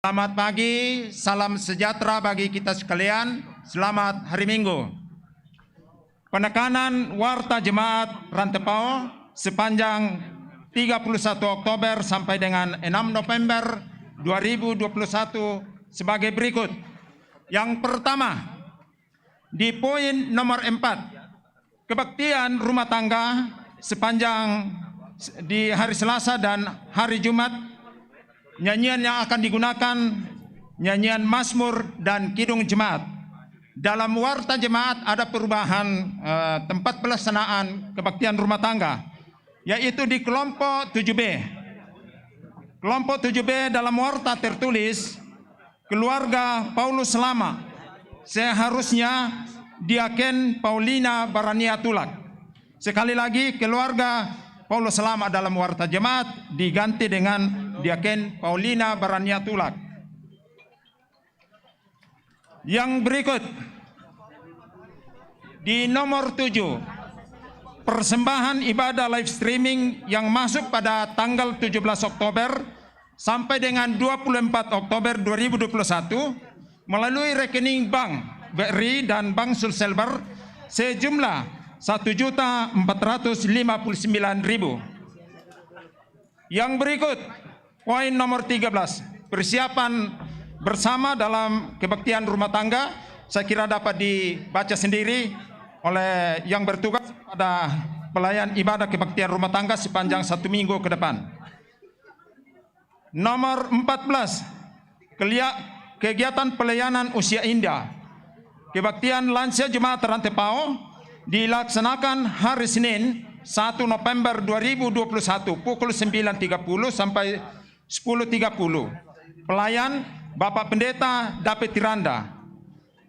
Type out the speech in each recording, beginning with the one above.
Selamat pagi, salam sejahtera bagi kita sekalian. Selamat hari Minggu. Penekanan Warta Jemaat Rantepao sepanjang 31 Oktober sampai dengan 6 November 2021 sebagai berikut. Yang pertama, di poin nomor 4, kebaktian rumah tangga sepanjang di hari Selasa dan hari Jumat. Nyanyian yang akan digunakan nyanyian Mazmur dan Kidung Jemaat. Dalam Warta Jemaat ada perubahan tempat pelaksanaan kebaktian rumah tangga, yaitu di kelompok 7B. Kelompok 7B dalam Warta tertulis keluarga Paulus Lama, seharusnya Diaken Paulina Barania Tulak. Sekali lagi, keluarga Paulus Lama dalam Warta Jemaat diganti dengan Diaken Paulina Barania Tulak. Yang berikut, di nomor 7, persembahan ibadah live streaming yang masuk pada tanggal 17 Oktober sampai dengan 24 Oktober 2021 melalui rekening Bank BRI dan Bank Sulselbar sejumlah 1.459.000. Yang berikut, poin nomor 13, persiapan bersama dalam kebaktian rumah tangga. Saya kira dapat dibaca sendiri oleh yang bertugas pada pelayan ibadah kebaktian rumah tangga sepanjang 1 minggu ke depan. Nomor 14, kegiatan pelayanan usia indah. Kebaktian lansia Jemaat Rantepao dilaksanakan hari Senin 1 November 2021 pukul 9.30 sampai 10.30. Pelayan Bapak Pendeta David Tiranda.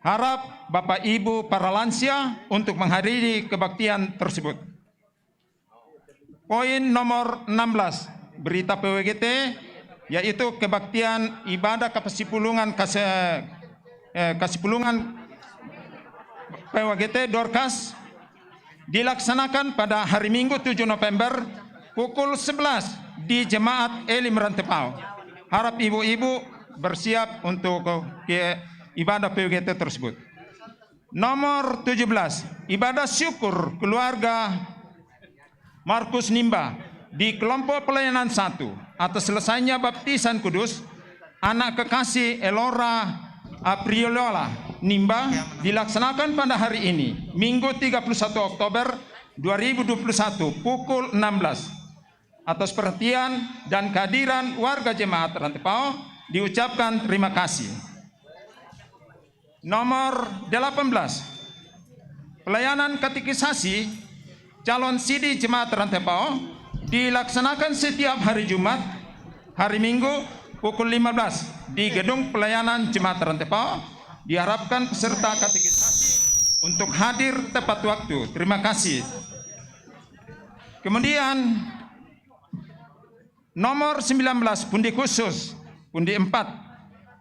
Harap Bapak Ibu para lansia untuk menghadiri kebaktian tersebut. Poin nomor 16, berita PWGT, yaitu kebaktian ibadah Kasipulungan PWGT Dorcas dilaksanakan pada hari Minggu 7 November pukul 11 di Jemaat Elim Rantepao. Harap ibu-ibu bersiap untuk ibadah PWGT tersebut. Nomor 17, ibadah syukur keluarga Markus Nimba di kelompok pelayanan 1 atas selesainya baptisan kudus anak kekasih Elora Apriola Nimba dilaksanakan pada hari ini, Minggu 31 Oktober 2021 pukul 16. Atas perhatian dan kehadiran warga Jemaat Rantepao diucapkan terima kasih. Nomor 18, pelayanan katekisasi calon sidi Jemaat Rantepao dilaksanakan setiap hari Jumat, hari Minggu pukul 15 di gedung pelayanan Jemaat Rantepao. Diharapkan peserta katekisasi untuk hadir tepat waktu. Terima kasih. Kemudian nomor 19, pundi khusus, pundi 4.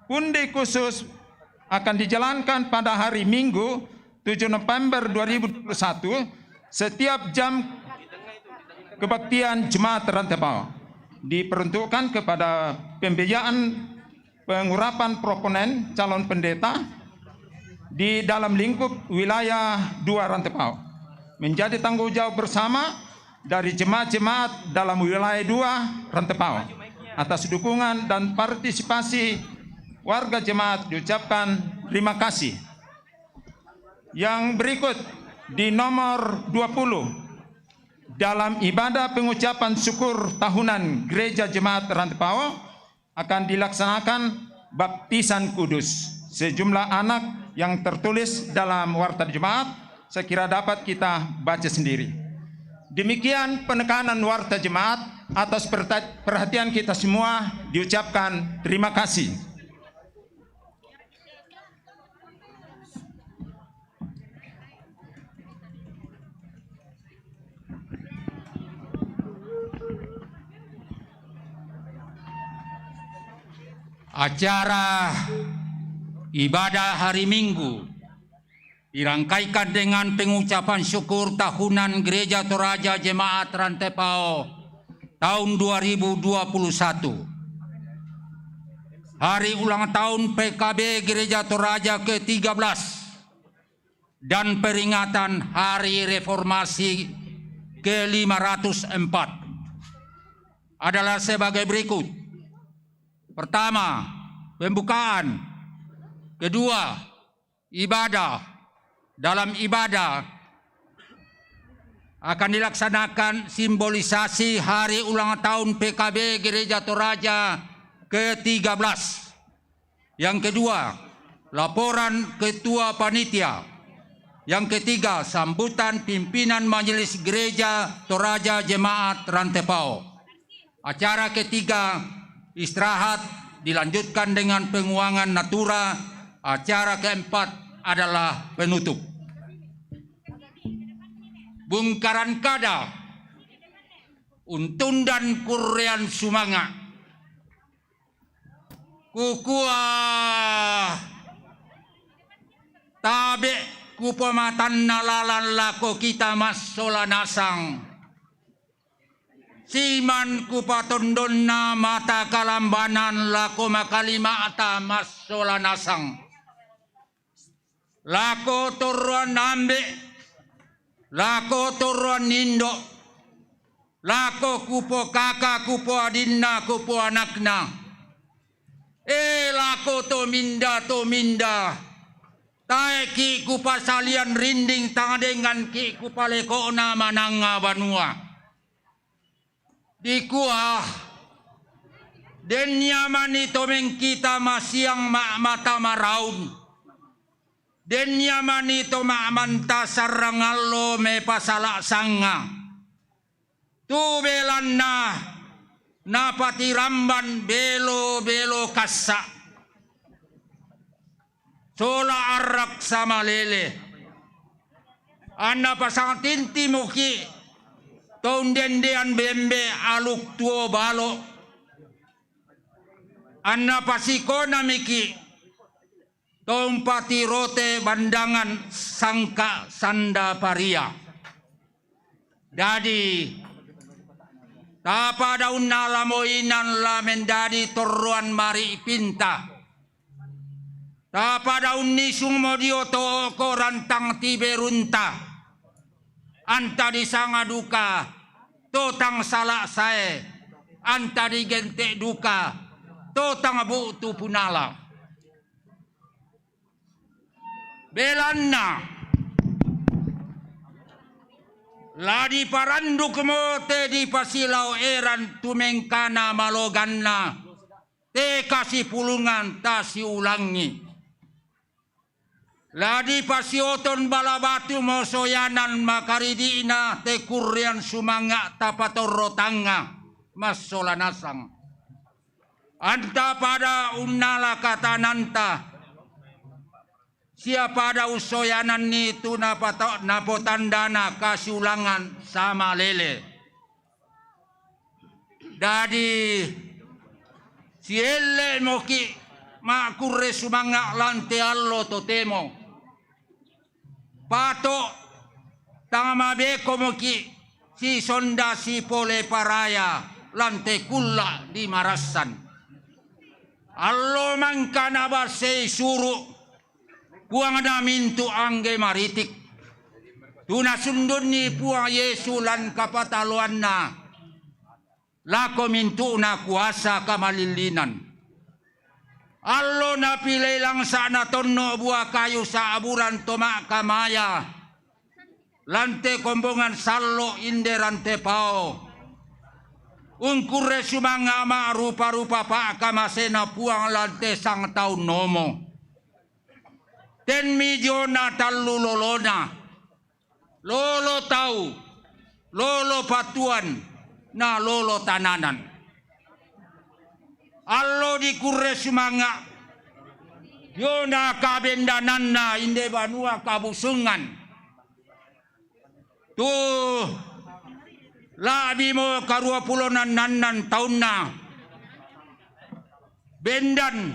Pundi khusus akan dijalankan pada hari Minggu 7 November 2021 setiap jam kebaktian Jemaat Rantepao. Diperuntukkan kepada pembiayaan pengurapan proponen calon pendeta di dalam lingkup wilayah 2 Rantepao. Menjadi tanggung jawab bersama dari jemaat-jemaat dalam wilayah 2 Rantepao. Atas dukungan dan partisipasi warga jemaat diucapkan terima kasih. Yang berikut, di nomor 20, dalam ibadah pengucapan syukur tahunan Gereja Jemaat Rantepao akan dilaksanakan baptisan kudus sejumlah anak yang tertulis dalam Warta Jemaat. Saya kira dapat kita baca sendiri. Demikian penekanan Warta Jemaat. Atas perhatian kita semua diucapkan terima kasih. Acara ibadah hari Minggu dirangkaikan dengan pengucapan syukur tahunan Gereja Toraja Jemaat Rantepao tahun 2021. hari ulang tahun PKB Gereja Toraja ke-13 dan peringatan Hari Reformasi ke-504 adalah sebagai berikut. Pertama, pembukaan. Kedua, ibadah. Dalam ibadah akan dilaksanakan simbolisasi hari ulang tahun PKB Gereja Toraja ke-13. Yang kedua, laporan ketua panitia. Yang ketiga, sambutan pimpinan Majelis Gereja Toraja Jemaat Rantepao. Acara ketiga, istirahat dilanjutkan dengan penguangan natura. Acara keempat adalah penutup. Bungkaran kada, untun dan kurian sumanga. Kukua tabe kupamatan nalalan lako kita mas solanasang. Siman kupatondon na mata kalambanan lako makalima ata mas solanasang. Lako turuan nambe, lako turuan nindo, lako kupo kakak, kupo adinna, kupo anakna. Lako to minda. Taeki kupasalian rinding tangadengan ki kupaleko na mananga banua. Dikuah den nyamani tomeng kita masiang mata maraun. Den nyamani to manta sarangallo me pasala sanga. Tu belanna napati ramban belo kassa. Sola arak sama lele. Anna pasang tinti muki. Toundendean bembe aluk tuo balo. Anna pasikona miki. Tompati rote bandangan sangka sanda paria. Dadi tapa daun nalamoinan la mendadi toruan mari pinta. Tapa daun nisung modio to ko rantang tiberunta. Anta di sanga duka totang salak sae. Anta di gente duka totang butu punala. Belanna ladi paranduk mote di pasilau eran tumengkana maloganna te kasih pulungan tasi ulangi ladi pasioton balabatu mosoyanan makaridina te kurian sumanga tapatorotanga masolanasang anta pada unnala katananta. Siapa ada usoyanan itu napotandana kasiulangan sama lele. Dadi siele moki makure sumanga lante allo totemo. Pato tangama beko moki si sonda si pole paraya lante kulla di marasan. Allo mangkana basei suru. Puang ada mintu angge maritik. Tuna sundun ni puang Yesu lan kapataluan na. Lako mintu na kuasa kamalilinan. Allo na pilay lang sana tono buah kayu sa aburan tomak kamaya. Lante kombongan sallo inderante pao. Ungkure sumanga ma rupa-rupa pa kamasena puang lante sang taun nomo. Ten milyona talu lolona. Lolo tahu. Lolo patuan. Na lolo tananan. Allo di kure sumanga. Yona kabendananna inde banua kabusungan. Tuh. Labi mo karua pulonan nanan taunna. Bendan.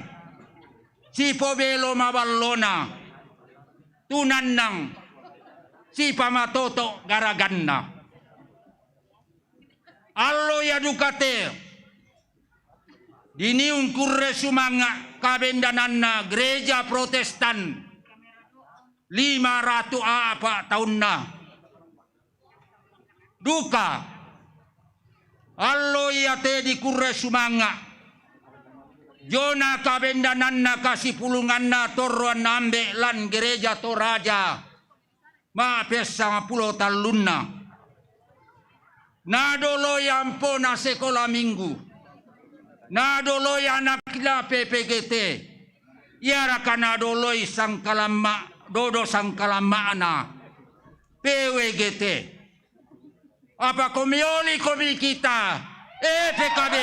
Si pobelo maballona. Tunanang si pamatoto garaganna. Allo ya dukate Diniung kurre sumanga kabendananna gereja Protestan 500 apa tahunna. Duka allo ia te di kurre sumanga jona kabendananna kasipulunganna torroan nambe lan gereja Toraja ma pesa 50 talunna. Nadolo yampona sekolah minggu. Nadoloi anaknya PPGT, iara kanadoloi sangkalama dodo sangkalama ana PWGT. Apa komioli komi kita PKB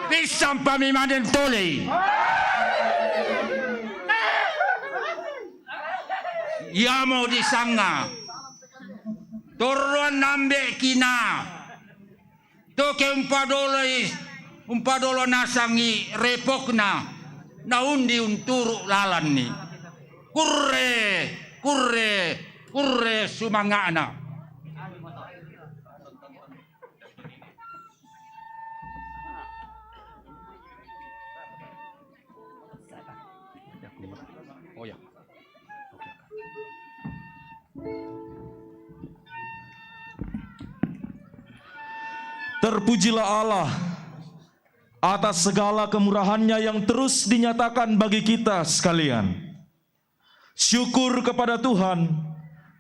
pisang pamimaden tolei. Ia mau disanga toruan nambe kina. Toke umpadolo nasangi repokna naundi unturu lalan ni kurre sumangana. Oh ya. Terpujilah Allah atas segala kemurahan-Nya yang terus dinyatakan bagi kita sekalian. Syukur kepada Tuhan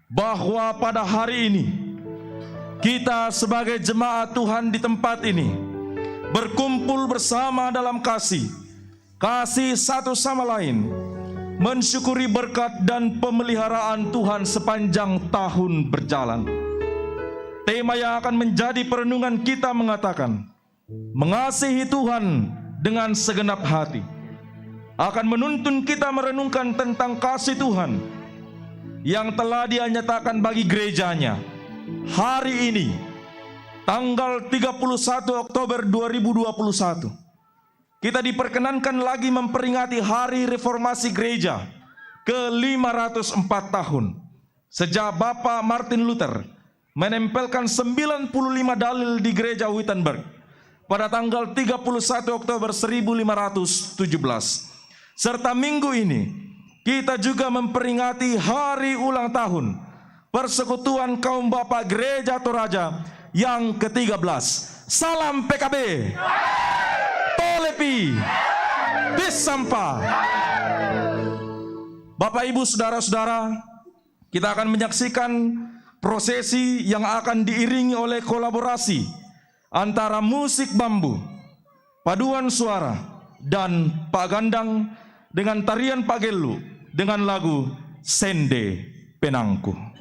bahwa pada hari ini kita sebagai jemaat Tuhan di tempat ini berkumpul bersama dalam kasih satu sama lain, mensyukuri berkat dan pemeliharaan Tuhan sepanjang tahun berjalan. Tema yang akan menjadi perenungan kita mengatakan, mengasihi Tuhan dengan segenap hati. Akan menuntun kita merenungkan tentang kasih Tuhan yang telah Dia nyatakan bagi gerejanya. Hari ini, tanggal 31 Oktober 2021, kita diperkenankan lagi memperingati Hari Reformasi Gereja ke-504 tahun. Sejak Bapak Martin Luther menempelkan 95 dalil di gereja Wittenberg pada tanggal 31 Oktober 1517. Serta minggu ini kita juga memperingati hari ulang tahun Persekutuan Kaum Bapak Gereja Toraja yang ke-13. Salam PKB. Tolepi. Bisampa. Bapak Ibu saudara-saudara, kita akan menyaksikan prosesi yang akan diiringi oleh kolaborasi antara musik bambu, paduan suara, dan Pak Gandang dengan tarian Pak Gelu dengan lagu Sende Penangku.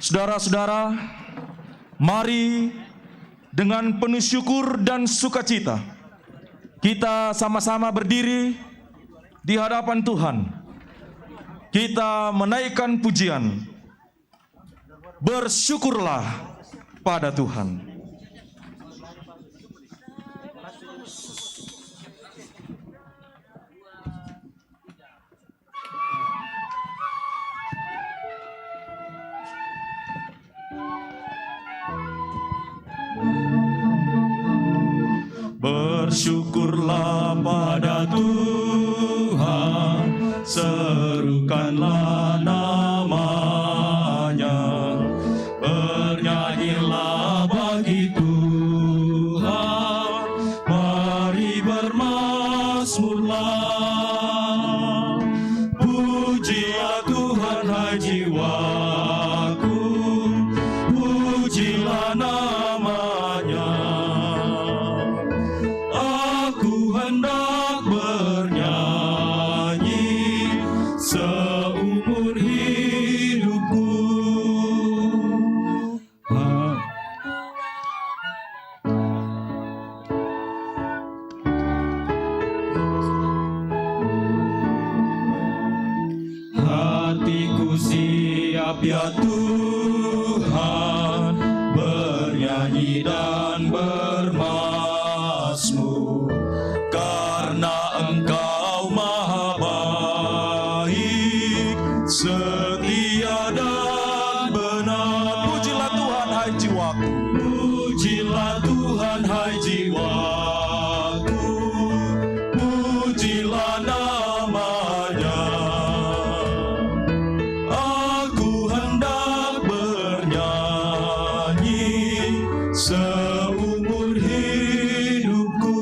Saudara-saudara, mari dengan penuh syukur dan sukacita kita sama-sama berdiri di hadapan Tuhan. Kita menaikkan pujian. Bersyukurlah pada Tuhan. Bersyukurlah pada Tuhan, serukanlah namanya, bernyanyilah bagi Tuhan, mari bermazmurlah. Pujilah Tuhan hai jiwaku, pujilah namanya. Aku hendak bernyanyi seumur hidupku. Hatiku siap ya Tuhan, bernyanyi dan bermazmur, karena Engkau maha baik, setia dan benar. Pujilah Tuhan hai jiwaku, pujilah Tuhan hai jiwaku, pujilah namanya. Aku hendak bernyanyi seumur hidupku.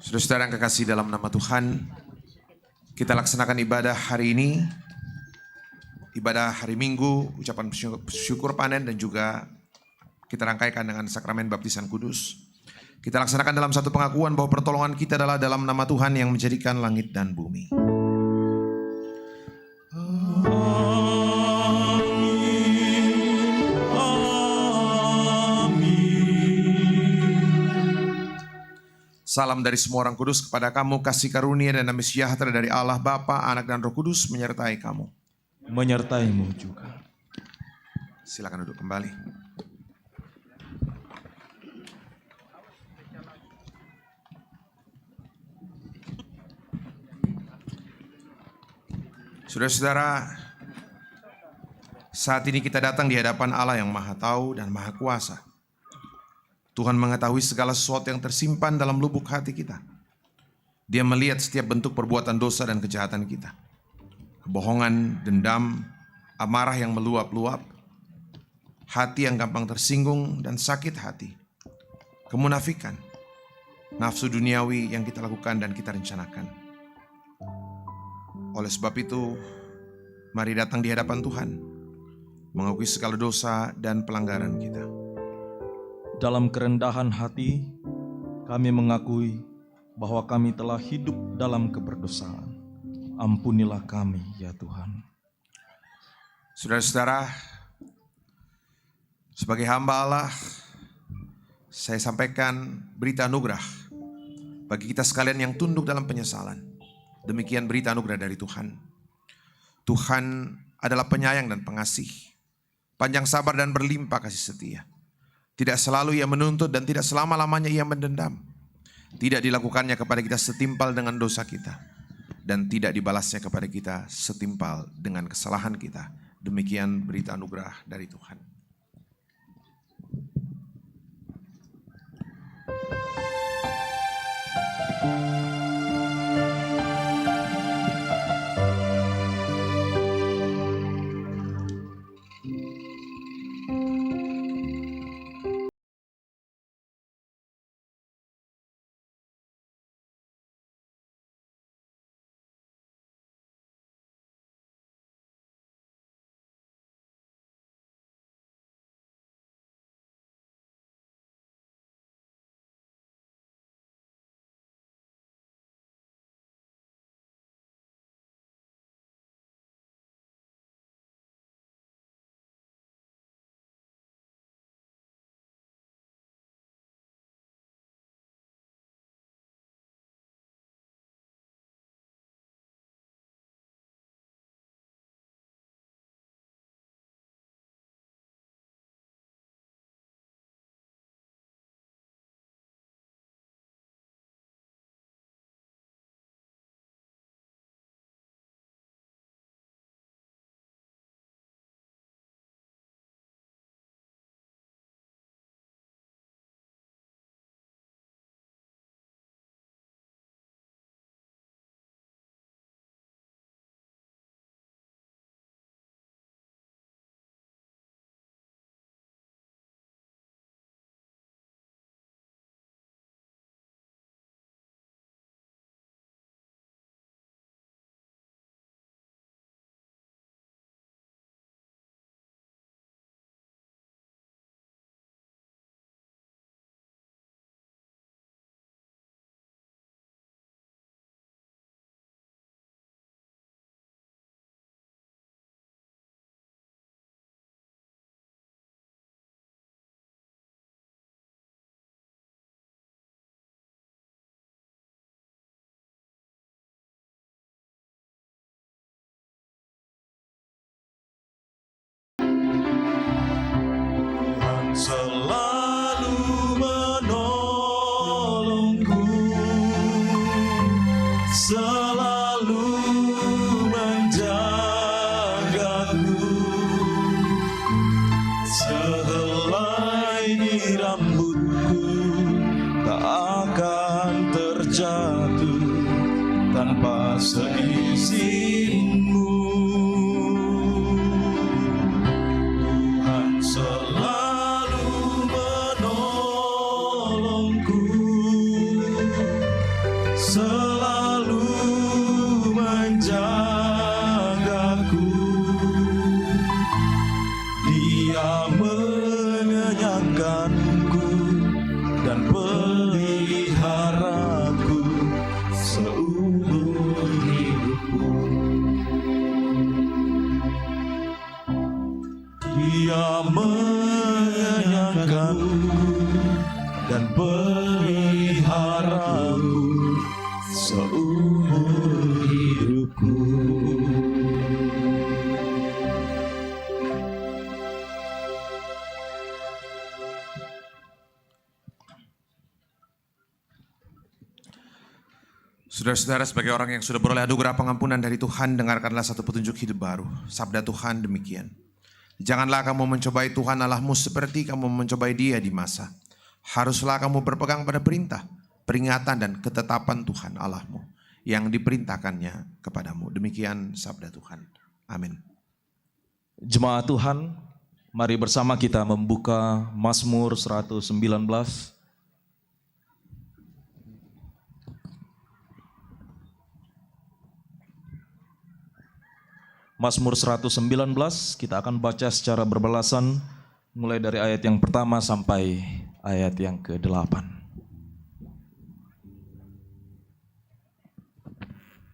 Saudara-saudara yang kekasih dalam nama Tuhan, kita laksanakan ibadah hari ini, ibadah hari Minggu, ucapan syukur panen, dan juga kita rangkaikan dengan sakramen baptisan kudus. Kita laksanakan dalam satu pengakuan bahwa pertolongan kita adalah dalam nama Tuhan yang menjadikan langit dan bumi. Salam dari semua orang kudus kepada kamu, kasih karunia dan damai sejahtera dari Allah Bapa, Anak dan Roh Kudus menyertai kamu. Menyertaimu juga. Silakan duduk kembali. Saudara-saudara, saat ini kita datang di hadapan Allah yang Maha Tahu dan Maha Kuasa. Tuhan mengetahui segala sesuatu yang tersimpan dalam lubuk hati kita. Dia melihat setiap bentuk perbuatan dosa dan kejahatan kita. Kebohongan, dendam, amarah yang meluap-luap, hati yang gampang tersinggung dan sakit hati, kemunafikan, nafsu duniawi yang kita lakukan dan kita rencanakan. Oleh sebab itu, mari datang di hadapan Tuhan, mengakui segala dosa dan pelanggaran kita. Dalam kerendahan hati, kami mengakui bahwa kami telah hidup dalam keberdosaan. Ampunilah kami, ya Tuhan. Saudara-saudara, sebagai hamba Allah, saya sampaikan berita anugerah bagi kita sekalian yang tunduk dalam penyesalan. Demikian berita anugerah dari Tuhan. Tuhan adalah penyayang dan pengasih, panjang sabar dan berlimpah kasih setia. Tidak selalu Ia menuntut dan tidak selama-lamanya Ia mendendam. Tidak dilakukannya kepada kita setimpal dengan dosa kita, dan tidak dibalasnya kepada kita setimpal dengan kesalahan kita. Demikian berita anugerah dari Tuhan. seizin-Mu. Tuhan selalu menolongku, selalu menjagaku. Dia mengenyangkanku dan peliharaku seumur hidupku. Dia mengenyangkanku dan peliharaku seumur hidupku. Saudara-saudara, sebagai orang yang sudah beroleh anugerah pengampunan dari Tuhan, dengarkanlah satu petunjuk hidup baru. Sabda Tuhan demikian. Janganlah kamu mencobai Tuhan Allahmu seperti kamu mencobai Dia di masa. Haruslah kamu berpegang pada perintah, peringatan dan ketetapan Tuhan Allahmu yang diperintahkannya kepadamu. Demikian sabda Tuhan. Amin. Jemaat Tuhan, mari bersama kita membuka Mazmur 119. Mazmur 119 kita akan baca secara berbalasan mulai dari ayat yang pertama sampai ayat yang ke-8.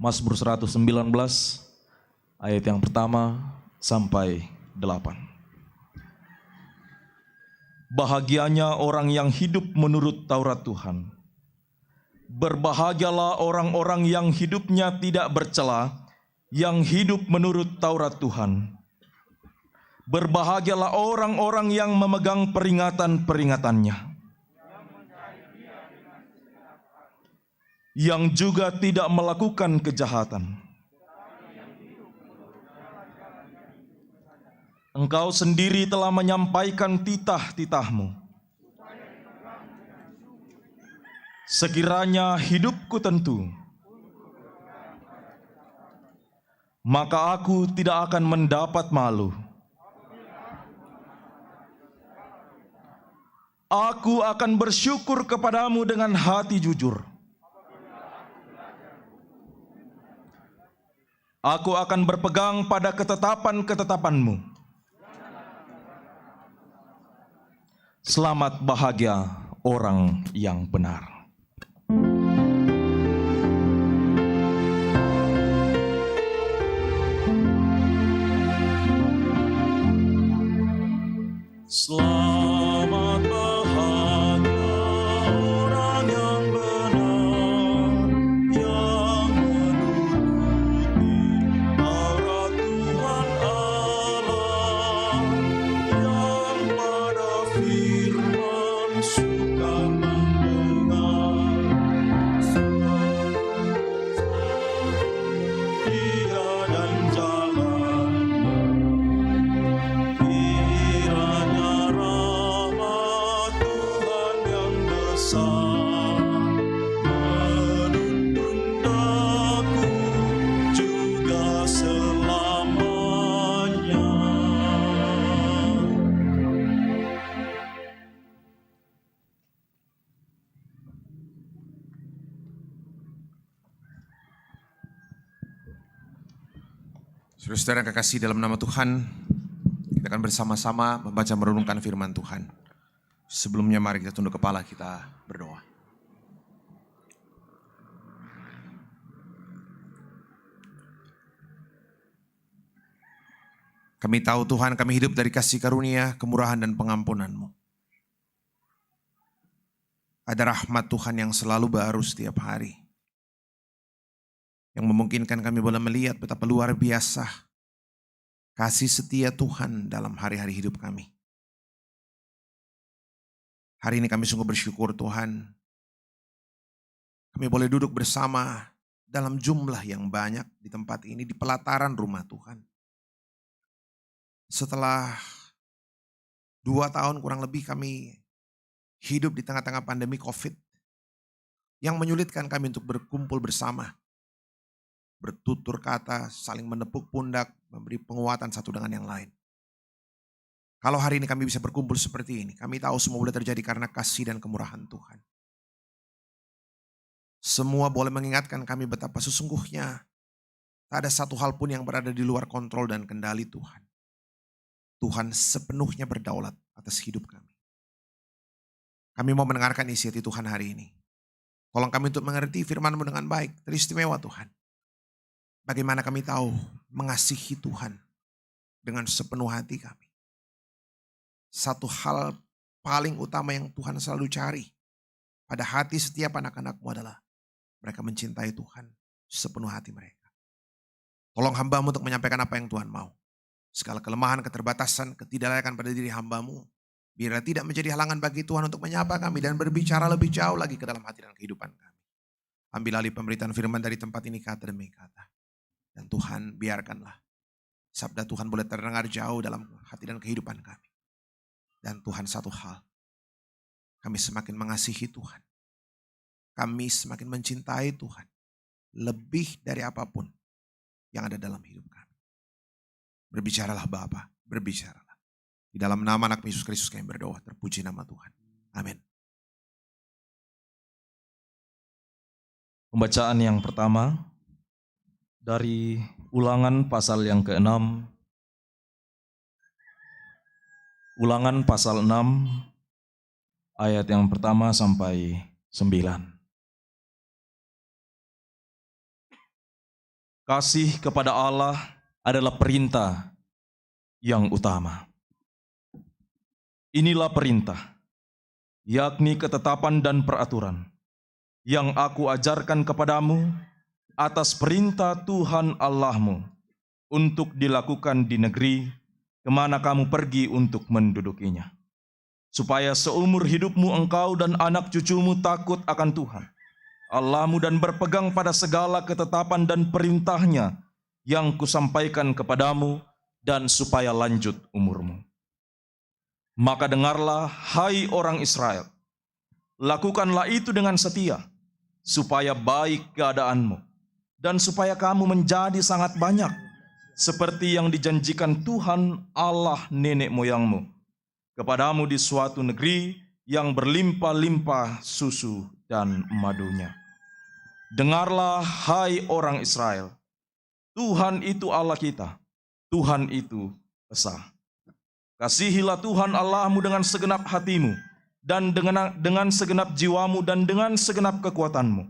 Mazmur 119 ayat yang pertama sampai 8. Bahagianya orang yang hidup menurut Taurat Tuhan. Berbahagialah orang-orang yang hidupnya tidak bercela, yang hidup menurut Taurat Tuhan. Berbahagialah orang-orang yang memegang peringatan-peringatannya, yang juga tidak melakukan kejahatan. Engkau sendiri telah menyampaikan titah-titah-Mu. Sekiranya hidupku tentu, maka aku tidak akan mendapat malu. Aku akan bersyukur kepadamu dengan hati jujur. Aku akan berpegang pada ketetapan-ketetapan-Mu. Selamat bahagia orang yang benar. Selamat bahagia orang yang benar, yang menuruti Taurat Tuhan Allah, yang pada firman suka mendengar. Dia dan jalannya, kiranya rahmat Tuhan yang besar menuntun daku juga selamanya. Saudara-saudara yang kekasih dalam nama Tuhan, kita akan bersama-sama membaca merenungkan firman Tuhan. Sebelumnya mari kita tunduk kepala, kita berdoa. Kami tahu Tuhan, kami hidup dari kasih karunia, kemurahan dan pengampunan-Mu. Ada rahmat Tuhan yang selalu baru setiap hari, yang memungkinkan kami boleh melihat betapa luar biasa kasih setia Tuhan dalam hari-hari hidup kami. Hari ini kami sungguh bersyukur Tuhan, kami boleh duduk bersama dalam jumlah yang banyak di tempat ini, di pelataran rumah Tuhan. Setelah 2 tahun kurang lebih kami hidup di tengah-tengah pandemi COVID yang menyulitkan kami untuk berkumpul bersama. bertutur kata, saling menepuk pundak, memberi penguatan satu dengan yang lain. Kalau hari ini kami bisa berkumpul seperti ini, kami tahu semua boleh terjadi karena kasih dan kemurahan Tuhan. Semua boleh mengingatkan kami betapa sesungguhnya tak ada satu hal pun yang berada di luar kontrol dan kendali Tuhan. Tuhan sepenuhnya berdaulat atas hidup kami. Kami mau mendengarkan isi hati Tuhan hari ini. Tolong kami untuk mengerti firman-Mu dengan baik, teristimewa Tuhan. Bagaimana kami tahu mengasihi Tuhan dengan sepenuh hati kami. Satu hal paling utama yang Tuhan selalu cari pada hati setiap anak-anak-Mu adalah mereka mencintai Tuhan sepenuh hati mereka. Tolong hamba-Mu untuk menyampaikan apa yang Tuhan mau. Segala kelemahan, keterbatasan, ketidaklayakan pada diri hamba-Mu, biarlah tidak menjadi halangan bagi Tuhan untuk menyapa kami dan berbicara lebih jauh lagi ke dalam hati dan kehidupan kami. Ambil alih pemberitaan firman dari tempat ini kata demi kata. Dan Tuhan biarkanlah sabda Tuhan boleh terdengar jauh dalam hati dan kehidupan kami. Dan Tuhan satu hal, kami semakin mengasihi Tuhan. Kami semakin mencintai Tuhan. Lebih dari apapun yang ada dalam hidup kami. Berbicaralah Bapa, berbicaralah. Di dalam nama anak Yesus Kristus kami berdoa, terpuji nama Tuhan. Amin. Pembacaan yang pertama dari Ulangan pasal yang ke-6. Ulangan pasal 6 ayat yang pertama sampai 9. Kasih kepada Allah adalah perintah yang utama. Inilah perintah, yakni ketetapan dan peraturan yang aku ajarkan kepadamu atas perintah Tuhan Allahmu untuk dilakukan di negeri kemana kamu pergi untuk mendudukinya. Supaya seumur hidupmu engkau dan anak cucumu takut akan Tuhan Allahmu dan berpegang pada segala ketetapan dan perintahnya yang kusampaikan kepadamu dan supaya lanjut umurmu. Maka dengarlah, hai orang Israel, lakukanlah itu dengan setia, supaya baik keadaanmu, dan supaya kamu menjadi sangat banyak, seperti yang dijanjikan Tuhan Allah nenek moyangmu, kepadamu di suatu negeri yang berlimpah-limpah susu dan madunya. Dengarlah, hai orang Israel, Tuhan itu Allah kita, Tuhan itu esa. Kasihilah Tuhan Allahmu dengan segenap hatimu, dan dengan segenap jiwamu, dan dengan segenap kekuatanmu.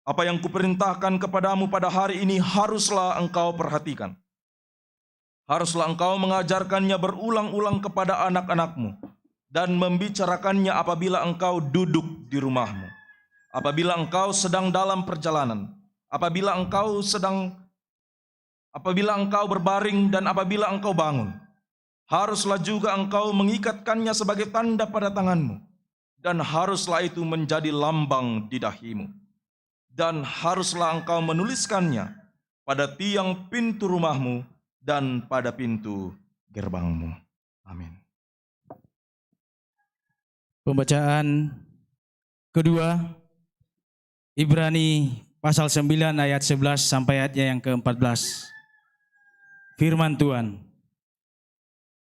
Apa yang kuperintahkan kepadamu pada hari ini haruslah engkau perhatikan. Haruslah engkau mengajarkannya berulang-ulang kepada anak-anakmu, dan membicarakannya apabila engkau duduk di rumahmu, apabila engkau sedang dalam perjalanan, apabila engkau berbaring, dan apabila engkau bangun. Haruslah juga engkau mengikatkannya sebagai tanda pada tanganmu, dan haruslah itu menjadi lambang di dahimu. Dan haruslah engkau menuliskannya pada tiang pintu rumahmu dan pada pintu gerbangmu. Amin. Pembacaan kedua, Ibrani pasal 9 ayat 11 sampai ayatnya yang ke-14. Firman Tuhan.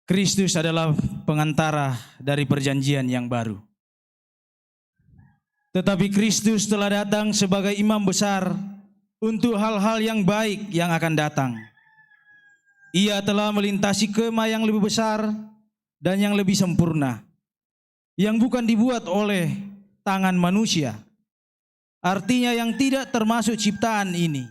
Kristus adalah pengantara dari perjanjian yang baru. Tetapi Kristus telah datang sebagai imam besar untuk hal-hal yang baik yang akan datang. Ia telah melintasi kemah yang lebih besar dan yang lebih sempurna, yang bukan dibuat oleh tangan manusia, artinya yang tidak termasuk ciptaan ini.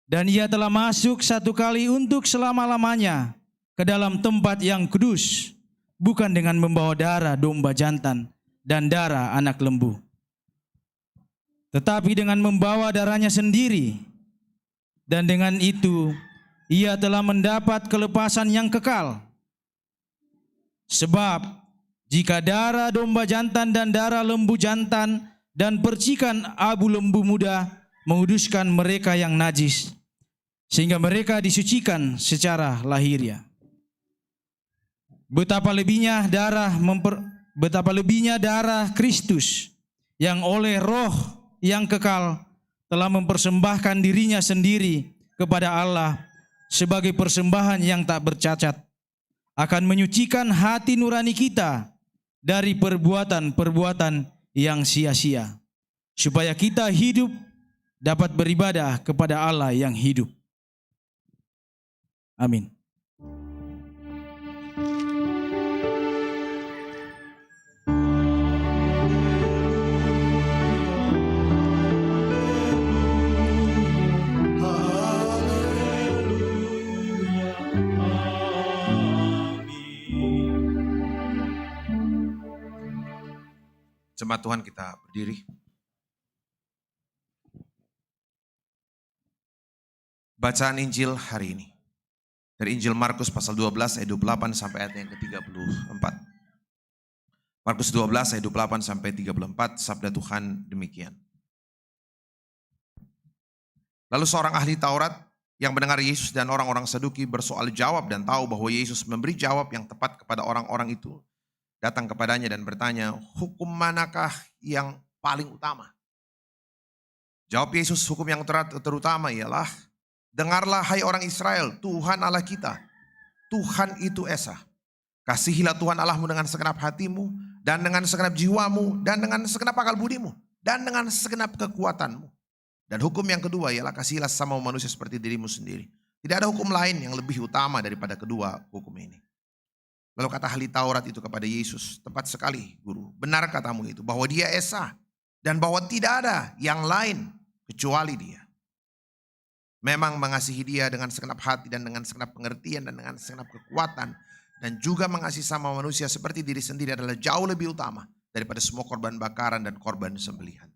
Dan ia telah masuk satu kali untuk selama-lamanya ke dalam tempat yang kudus, bukan dengan membawa darah domba jantan dan darah anak lembu, tetapi dengan membawa darahnya sendiri. Dan dengan itu ia telah mendapat kelepasan yang kekal. Sebab jika darah domba jantan dan darah lembu jantan dan percikan abu lembu muda menguduskan mereka yang najis, sehingga mereka disucikan secara lahiriah, betapa lebihnya darah Kristus yang oleh roh yang kekal telah mempersembahkan dirinya sendiri kepada Allah sebagai persembahan yang tak bercacat, akan menyucikan hati nurani kita dari perbuatan-perbuatan yang sia-sia, supaya kita hidup dapat beribadah kepada Allah yang hidup. Amin. Jemaat Tuhan, kita berdiri. Bacaan Injil hari ini dari Injil Markus pasal 12 ayat 28 sampai ayat yang ke-34. Markus 12 ayat 28 sampai 34, sabda Tuhan demikian. Lalu seorang ahli Taurat yang mendengar Yesus dan orang-orang Saduki bersoal jawab dan tahu bahwa Yesus memberi jawab yang tepat kepada orang-orang itu, datang kepadanya dan bertanya, hukum manakah yang paling utama? Jawab Yesus, hukum yang terutama ialah, dengarlah hai orang Israel, Tuhan Allah kita, Tuhan itu Esa. Kasihilah Tuhan Allahmu dengan segenap hatimu, dan dengan segenap jiwamu, dan dengan segenap akal budimu, dan dengan segenap kekuatanmu. Dan hukum yang kedua ialah, kasihilah sesama manusia seperti dirimu sendiri. Tidak ada hukum lain yang lebih utama daripada kedua hukum ini. Lalu kata ahli Taurat itu kepada Yesus, tepat sekali guru, benar katamu itu, bahwa dia Esa, dan bahwa tidak ada yang lain kecuali dia. Memang mengasihi dia dengan segenap hati dan dengan segenap pengertian dan dengan segenap kekuatan, dan juga mengasihi sama manusia seperti diri sendiri adalah jauh lebih utama daripada semua korban bakaran dan korban sembelihan.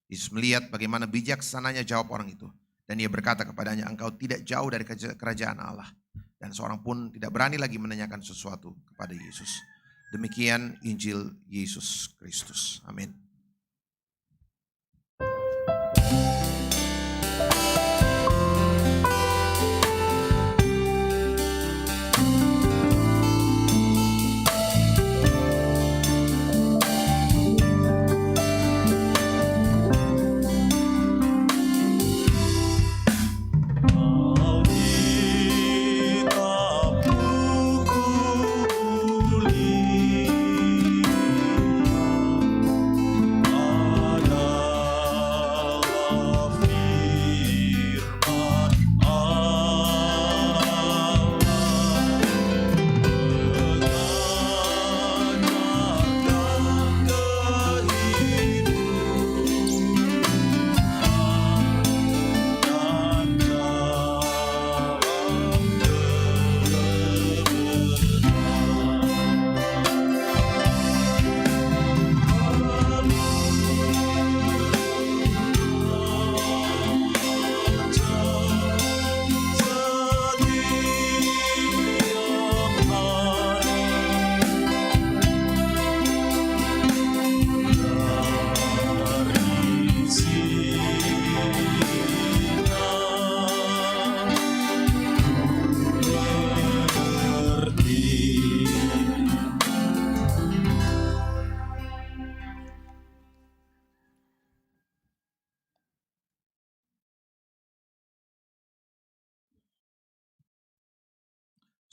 Yesus melihat bagaimana bijaksananya jawab orang itu, dan ia berkata kepadanya, engkau tidak jauh dari kerajaan Allah. Dan seorang pun tidak berani lagi menanyakan sesuatu kepada Yesus. Demikian Injil Yesus Kristus. Amin.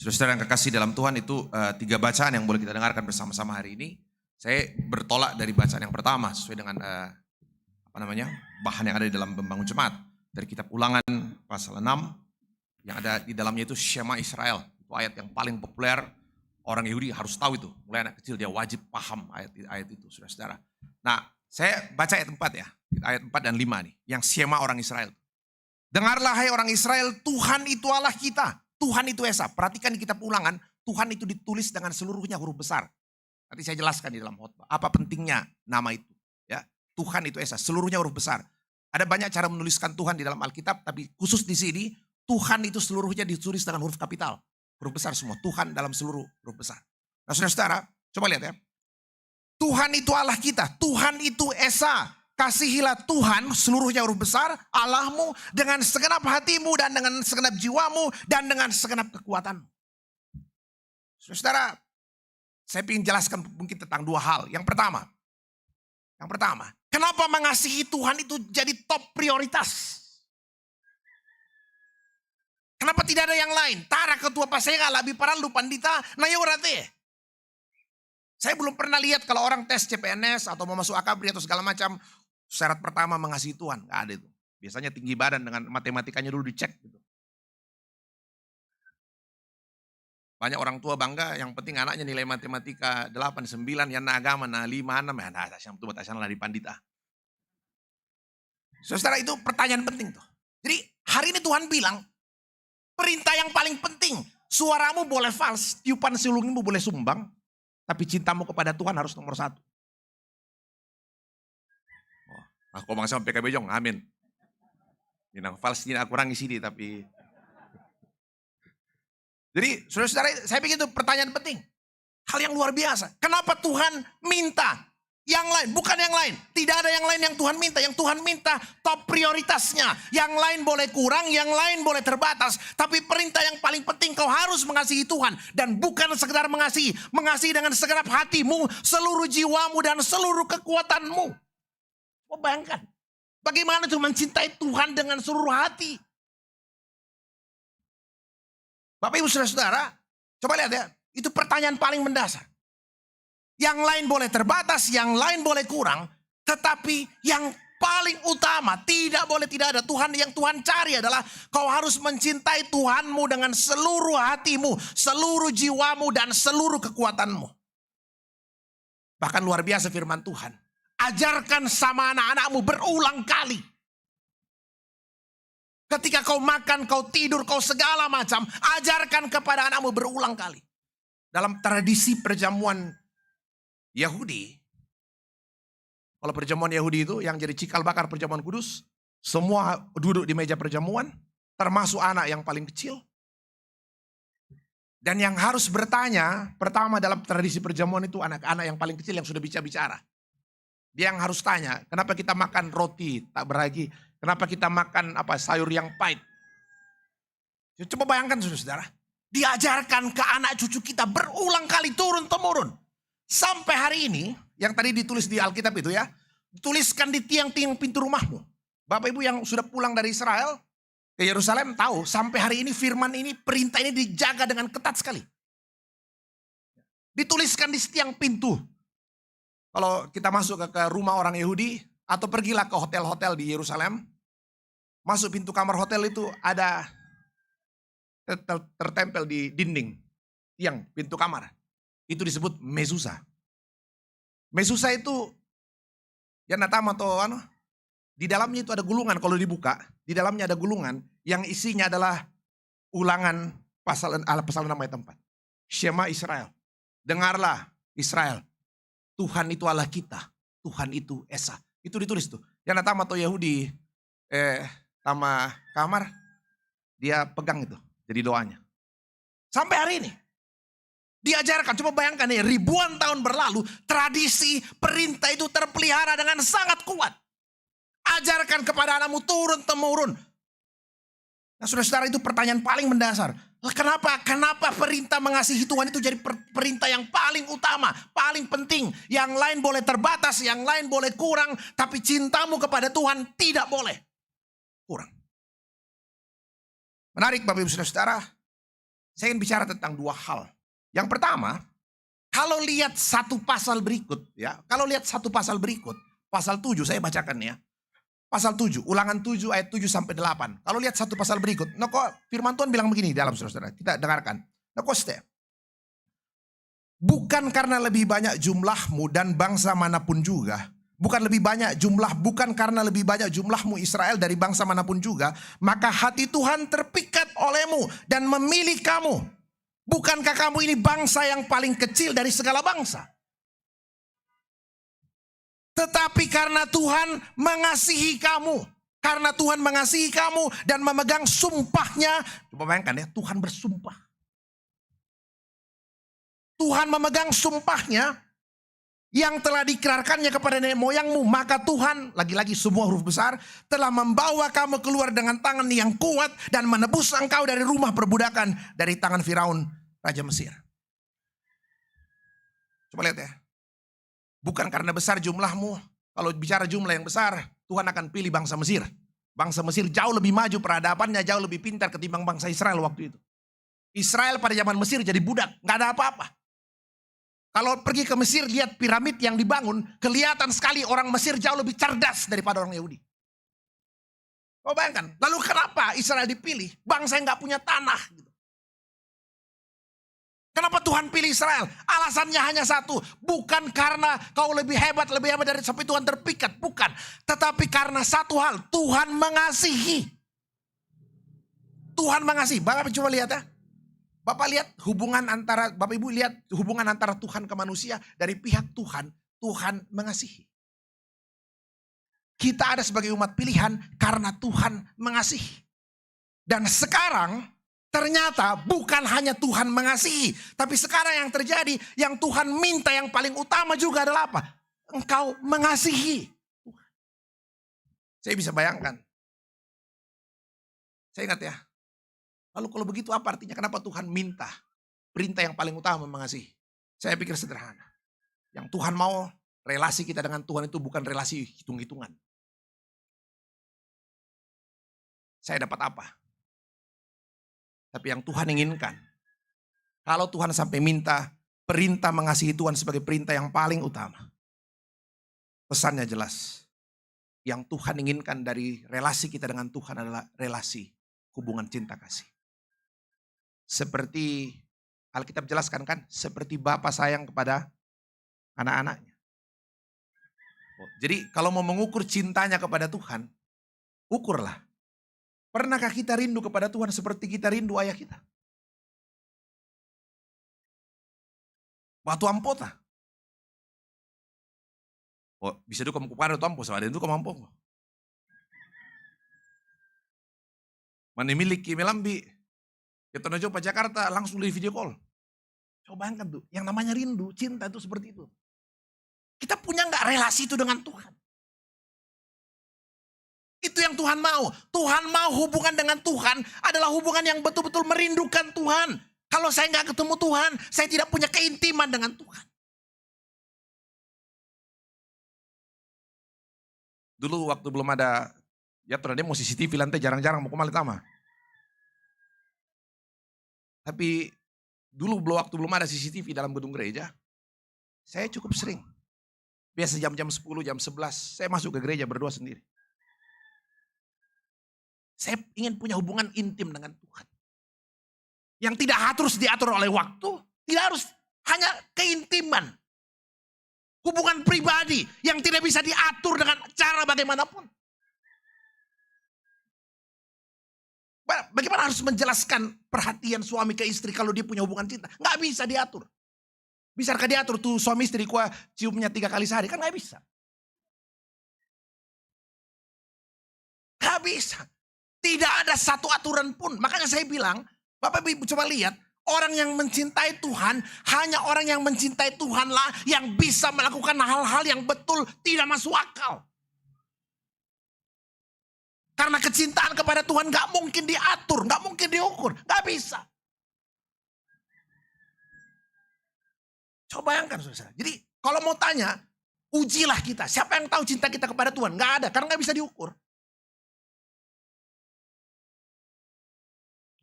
Saudara-saudara yang kekasih dalam Tuhan, itu 3 bacaan yang boleh kita dengarkan bersama-sama hari ini. Saya bertolak dari bacaan yang pertama sesuai dengan bahan yang ada di dalam membangun jemaat. Dari kitab Ulangan pasal 6 yang ada di dalamnya itu Shema Israel. Itu ayat yang paling populer, orang Yahudi harus tahu itu. Mulai anak kecil dia wajib paham ayat itu, saudara-saudara. Nah, saya baca ayat 4 ya. Ayat 4 dan 5 nih, yang Shema orang Israel. Dengarlah hai orang Israel, Tuhan itu Allah kita. Tuhan itu Esa. Perhatikan di kitab Ulangan, Tuhan itu ditulis dengan seluruhnya huruf besar. Nanti saya jelaskan di dalam khotbah. Apa pentingnya nama itu? Ya, Tuhan itu Esa, seluruhnya huruf besar. Ada banyak cara menuliskan Tuhan di dalam Alkitab, tapi khusus di sini, Tuhan itu seluruhnya ditulis dengan huruf kapital. Huruf besar semua, Tuhan dalam seluruh huruf besar. Nah saudara-saudara, coba lihat ya. Tuhan itu Allah kita, Tuhan itu Esa. Kasihilah Tuhan seluruhnya huruf besar, Allahmu dengan segenap hatimu dan dengan segenap jiwamu dan dengan segenap kekuatanmu. Saudara, saya ingin jelaskan mungkin tentang 2 hal. Yang pertama, Kenapa mengasihi Tuhan itu jadi top prioritas? Kenapa tidak ada yang lain? Tara ketua pasega lebih parah lu pandita na yorate. Saya belum pernah lihat kalau orang tes CPNS atau mau masuk akabri atau segala macam, syarat pertama mengasihi Tuhan. Gak ada itu. Biasanya tinggi badan dengan matematikanya dulu dicek. Gitu. Banyak orang tua bangga, yang penting anaknya nilai matematika 8, 9, yang agama 5, 6. Nah, yang betul betul lah di pandita. Saudara, itu pertanyaan penting tuh. Jadi hari ini Tuhan bilang, perintah yang paling penting, suaramu boleh fals, tiupan sulungmu boleh sumbang, tapi cintamu kepada Tuhan harus nomor 1. Aku bang sama PKB Jong, amin. Inang fals tidak kurangi sini, tapi... Jadi saudara-saudara, saya pikir itu pertanyaan penting. Hal yang luar biasa. Kenapa Tuhan minta yang lain? Bukan yang lain. Tidak ada yang lain yang Tuhan minta. Yang Tuhan minta top prioritasnya. Yang lain boleh kurang, yang lain boleh terbatas. Tapi perintah yang paling penting, kau harus mengasihi Tuhan. Dan bukan sekedar mengasihi. Mengasihi dengan segenap hatimu, seluruh jiwamu, dan seluruh kekuatanmu. Mau bayangkan. Bagaimana itu mencintai Tuhan dengan seluruh hati. Bapak ibu saudara-saudara, coba lihat ya. Itu pertanyaan paling mendasar. Yang lain boleh terbatas, yang lain boleh kurang. Tetapi yang paling utama, tidak boleh tidak ada. Yang Tuhan cari adalah kau harus mencintai Tuhanmu dengan seluruh hatimu, seluruh jiwamu, dan seluruh kekuatanmu. Bahkan luar biasa firman Tuhan. Ajarkan sama anak-anakmu berulang kali. Ketika kau makan, kau tidur, kau segala macam. Ajarkan kepada anakmu berulang kali. Dalam tradisi perjamuan Yahudi. Kalau perjamuan Yahudi itu yang jadi cikal bakar perjamuan kudus. Semua duduk di meja perjamuan. Termasuk anak yang paling kecil. Dan yang harus bertanya. Pertama dalam tradisi perjamuan itu anak-anak yang paling kecil yang sudah bicara. Dia yang harus tanya. Kenapa kita makan roti tak beragi. Kenapa kita makan sayur yang pahit? Coba bayangkan saudara. Diajarkan ke anak cucu kita berulang kali turun-temurun. Sampai hari ini, yang tadi ditulis di Alkitab itu ya. Tuliskan di tiang-tiang pintu rumahmu. Bapak ibu yang sudah pulang dari Israel ke Yerusalem tahu. Sampai hari ini firman ini, perintah ini dijaga dengan ketat sekali. Dituliskan di setiap pintu. Kalau kita masuk ke rumah orang Yahudi. Atau pergilah ke hotel-hotel di Yerusalem. Masuk pintu kamar hotel itu ada tertempel di dinding tiang pintu kamar. Itu disebut mezuzah. Mezuzah itu yang natama atau di dalamnya itu ada gulungan kalau dibuka. Di dalamnya ada gulungan yang isinya adalah ulangan pasal namanya tempat. Shema Israel. Dengarlah Israel. Tuhan itu Allah kita. Tuhan itu Esa. Itu ditulis tuh. Yang natama atau Yahudi sama kamar, dia pegang itu. Jadi doanya. Sampai hari ini. Diajarkan, coba bayangkan nih, ribuan tahun berlalu, tradisi, perintah itu terpelihara dengan sangat kuat. Ajarkan kepada anakmu turun-temurun. Nah saudara-saudara, itu pertanyaan paling mendasar. Kenapa perintah mengasihi Tuhan itu jadi perintah yang paling utama, paling penting. Yang lain boleh terbatas, yang lain boleh kurang. Tapi cintamu kepada Tuhan tidak boleh kurang. Menarik Bapak Ibu Saudara, saya ingin bicara tentang 2 hal. Yang pertama, kalau lihat satu pasal berikut, ya, pasal 7 saya bacakan ya. Pasal 7, Ulangan 7 ayat 7 sampai 8. Kalau lihat satu pasal berikut, firman Tuhan bilang begini dalam saudara. Kita dengarkan. Bukan karena lebih banyak jumlahmu dan bangsa manapun juga. Bukan karena lebih banyak jumlahmu Israel dari bangsa manapun juga. Maka hati Tuhan terpikat olehmu dan memilih kamu. Bukankah kamu ini bangsa yang paling kecil dari segala bangsa? Tetapi karena Tuhan mengasihi kamu. Karena Tuhan mengasihi kamu dan memegang sumpahnya. Coba bayangkan ya, Tuhan bersumpah. Tuhan memegang sumpahnya yang telah diikrarkannya kepada nenek moyangmu. Maka Tuhan, lagi-lagi semua huruf besar, telah membawa kamu keluar dengan tangan yang kuat dan menebus engkau dari rumah perbudakan, dari tangan Firaun, Raja Mesir. Coba lihat ya. Bukan karena besar jumlahmu Kalau bicara jumlah yang besar, Tuhan akan pilih bangsa Mesir. Bangsa Mesir jauh lebih maju peradabannya, jauh lebih pintar ketimbang bangsa Israel waktu itu. Israel pada zaman Mesir jadi budak, nggak ada apa-apa. Kalau pergi ke Mesir, lihat piramid yang dibangun, kelihatan sekali orang Mesir jauh lebih cerdas daripada orang Yahudi. Oh bayangkan, lalu kenapa Israel dipilih? Bangsa yang nggak punya tanah. Gitu. Kenapa Tuhan pilih Israel? Alasannya hanya satu, bukan karena kau lebih hebat dari sampai Tuhan terpikat, bukan. Tetapi karena satu hal, Tuhan mengasihi. Tuhan mengasihi. Bapak coba lihat ya. Bapak lihat hubungan antara, Bapak Ibu lihat hubungan antara Tuhan ke manusia dari pihak Tuhan, Tuhan mengasihi. Kita ada sebagai umat pilihan karena Tuhan mengasihi. Dan sekarang ternyata bukan hanya Tuhan mengasihi, tapi sekarang yang terjadi, yang Tuhan minta yang paling utama juga adalah apa? Engkau mengasihi. Saya bisa bayangkan. Saya ingat ya. Lalu kalau begitu apa artinya? Kenapa Tuhan minta perintah yang paling utama mengasihi? Saya pikir sederhana. Yang Tuhan mau relasi kita dengan Tuhan itu bukan relasi hitung-hitungan. Saya dapat apa? Tapi yang Tuhan inginkan. Kalau Tuhan sampai minta perintah mengasihi Tuhan sebagai perintah yang paling utama. Pesannya jelas. Yang Tuhan inginkan dari relasi kita dengan Tuhan adalah relasi hubungan cinta kasih. Seperti Alkitab jelaskan kan, seperti Bapa sayang kepada anak-anaknya. Jadi kalau mau mengukur cintanya kepada Tuhan, ukurlah. Pernahkah kita rindu kepada Tuhan seperti kita rindu ayah kita? Waktu ampota. Oh, bisa duka mukupado tu ampo, ada itu kemampu. Manimiliki melambi. Kita coba Jakarta langsung di video call. Coba bayangkan tuh, yang namanya rindu, cinta itu seperti itu. Kita punya nggak relasi itu dengan Tuhan? Itu yang Tuhan mau. Tuhan mau hubungan dengan Tuhan adalah hubungan yang betul-betul merindukan Tuhan. Kalau saya nggak ketemu Tuhan, saya tidak punya keintiman dengan Tuhan. Dulu waktu belum ada, ya ternyata mau CCTV lantai jarang-jarang mau kembali tama. Tapi dulu waktu belum ada CCTV dalam gedung gereja, saya cukup sering. Biasa jam-jam 10, jam 11, saya masuk ke gereja berdoa sendiri. Saya ingin punya hubungan intim dengan Tuhan. Yang tidak harus diatur oleh waktu, tidak harus hanya keintiman. Hubungan pribadi yang tidak bisa diatur dengan cara bagaimanapun. Bagaimana harus menjelaskan perhatian suami ke istri kalau dia punya hubungan cinta? Nggak bisa diatur. Bisakah diatur tuh suami istri gua ciumnya 3 kali sehari? Kan nggak bisa. Nggak bisa. Tidak ada satu aturan pun. Makanya saya bilang, Bapak Ibu coba lihat, orang yang mencintai Tuhan, hanya orang yang mencintai Tuhanlah yang bisa melakukan hal-hal yang betul tidak masuk akal. Karena kecintaan kepada Tuhan gak mungkin diatur, gak mungkin diukur, gak bisa. Coba bayangkan saudara. Jadi kalau mau tanya, ujilah kita. Siapa yang tahu cinta kita kepada Tuhan? Gak ada, karena gak bisa diukur.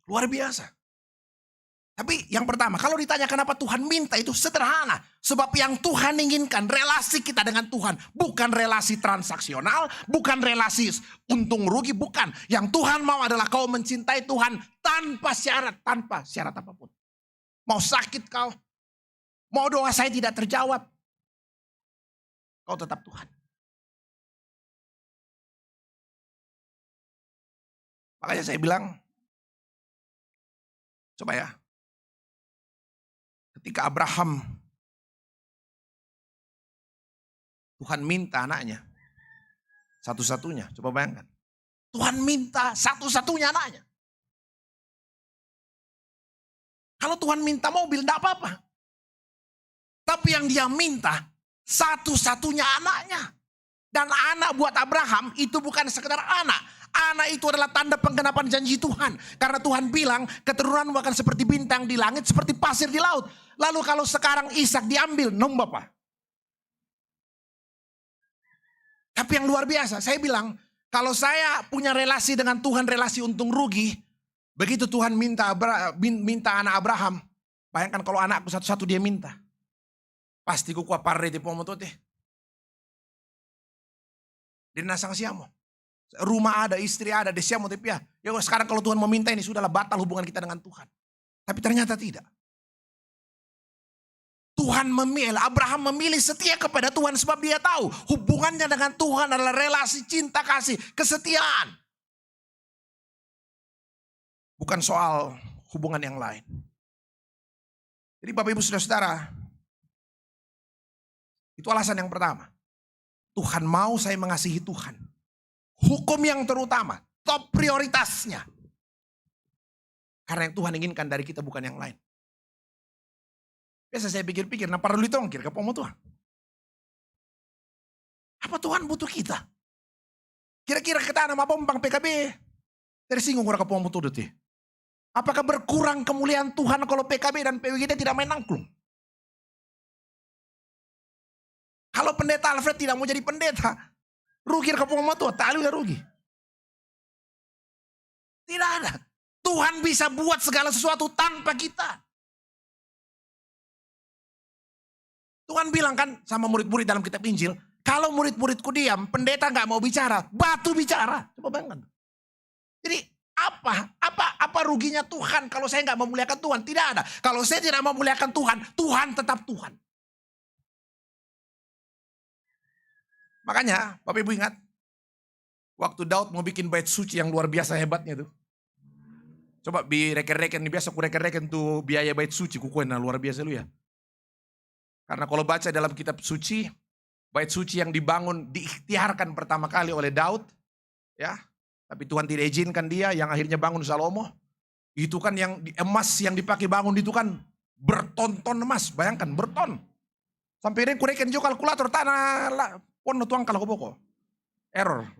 Luar biasa. Tapi yang pertama, kalau ditanya kenapa Tuhan minta itu sederhana. Sebab yang Tuhan inginkan relasi kita dengan Tuhan. Bukan relasi transaksional, bukan relasi untung rugi, bukan. Yang Tuhan mau adalah kau mencintai Tuhan tanpa syarat apapun. Mau sakit kau, mau doa saya tidak terjawab, kau tetap Tuhan. Makanya saya bilang, coba ya. Ketika Abraham, Tuhan minta anaknya, satu-satunya, coba bayangkan. Tuhan minta satu-satunya anaknya. Kalau Tuhan minta mobil, enggak apa-apa. Tapi yang dia minta, satu-satunya anaknya. Dan anak buat Abraham itu bukan sekedar anak. Anak itu adalah tanda penggenapan janji Tuhan. Karena Tuhan bilang keturunanmu akan seperti bintang di langit, seperti pasir di laut. Lalu kalau sekarang Ishak diambil, nom Bapak. Tapi yang luar biasa, saya bilang, kalau saya punya relasi dengan Tuhan, relasi untung rugi, begitu Tuhan minta anak Abraham, bayangkan kalau anakku satu-satu dia minta. Pasti ku parre di pomotote. Di nasang siamo. Rumah ada, istri ada, desiamo tapi ya. Ya sekarang kalau Tuhan meminta ini sudahlah batal hubungan kita dengan Tuhan. Tapi ternyata tidak. Tuhan memilih, Abraham memilih setia kepada Tuhan sebab dia tahu hubungannya dengan Tuhan adalah relasi cinta kasih, kesetiaan. Bukan soal hubungan yang lain. Jadi Bapak Ibu Saudara-saudara, itu alasan yang pertama. Tuhan mau saya mengasihi Tuhan. Hukum yang terutama, top prioritasnya. Karena yang Tuhan inginkan dari kita bukan yang lain. Biasa saya pikir-pikir, nah perlu ditongkir ke pomoto Tuhan. Apa Tuhan butuh kita? Kira-kira kita nama pompang PKB, tersinggung orang ke pomoto deti. Apakah berkurang kemuliaan Tuhan kalau PKB dan PWGD tidak main nangklung? Kalau pendeta Alfred tidak mau jadi pendeta, rugi ke pomoto, tali udah rugi. Tidak ada. Tuhan bisa buat segala sesuatu tanpa kita. Tuhan bilang kan sama murid-murid dalam kitab Injil, kalau murid-muridku diam, pendeta nggak mau bicara, batu bicara. Coba bayangkan. Jadi apa ruginya Tuhan kalau saya nggak memuliakan Tuhan? Tidak ada. Kalau saya tidak memuliakan Tuhan, Tuhan tetap Tuhan. Makanya Bapak Ibu ingat, waktu Daud mau bikin bait suci yang luar biasa hebatnya tuh. Coba reken-reken, biasa ku reken-reken tuh biaya bait suci, kukuena luar biasa lu ya. Karena kalau baca dalam kitab suci, bait suci yang dibangun, diikhtiarkan pertama kali oleh Daud. Ya, tapi Tuhan tidak izinkan dia, yang akhirnya bangun Salomo. Itu kan yang emas yang dipakai bangun itu kan berton-ton emas, bayangkan berton. Sampai ini kureken juga kalkulator tanah, pono tuang kalau pokok. Error.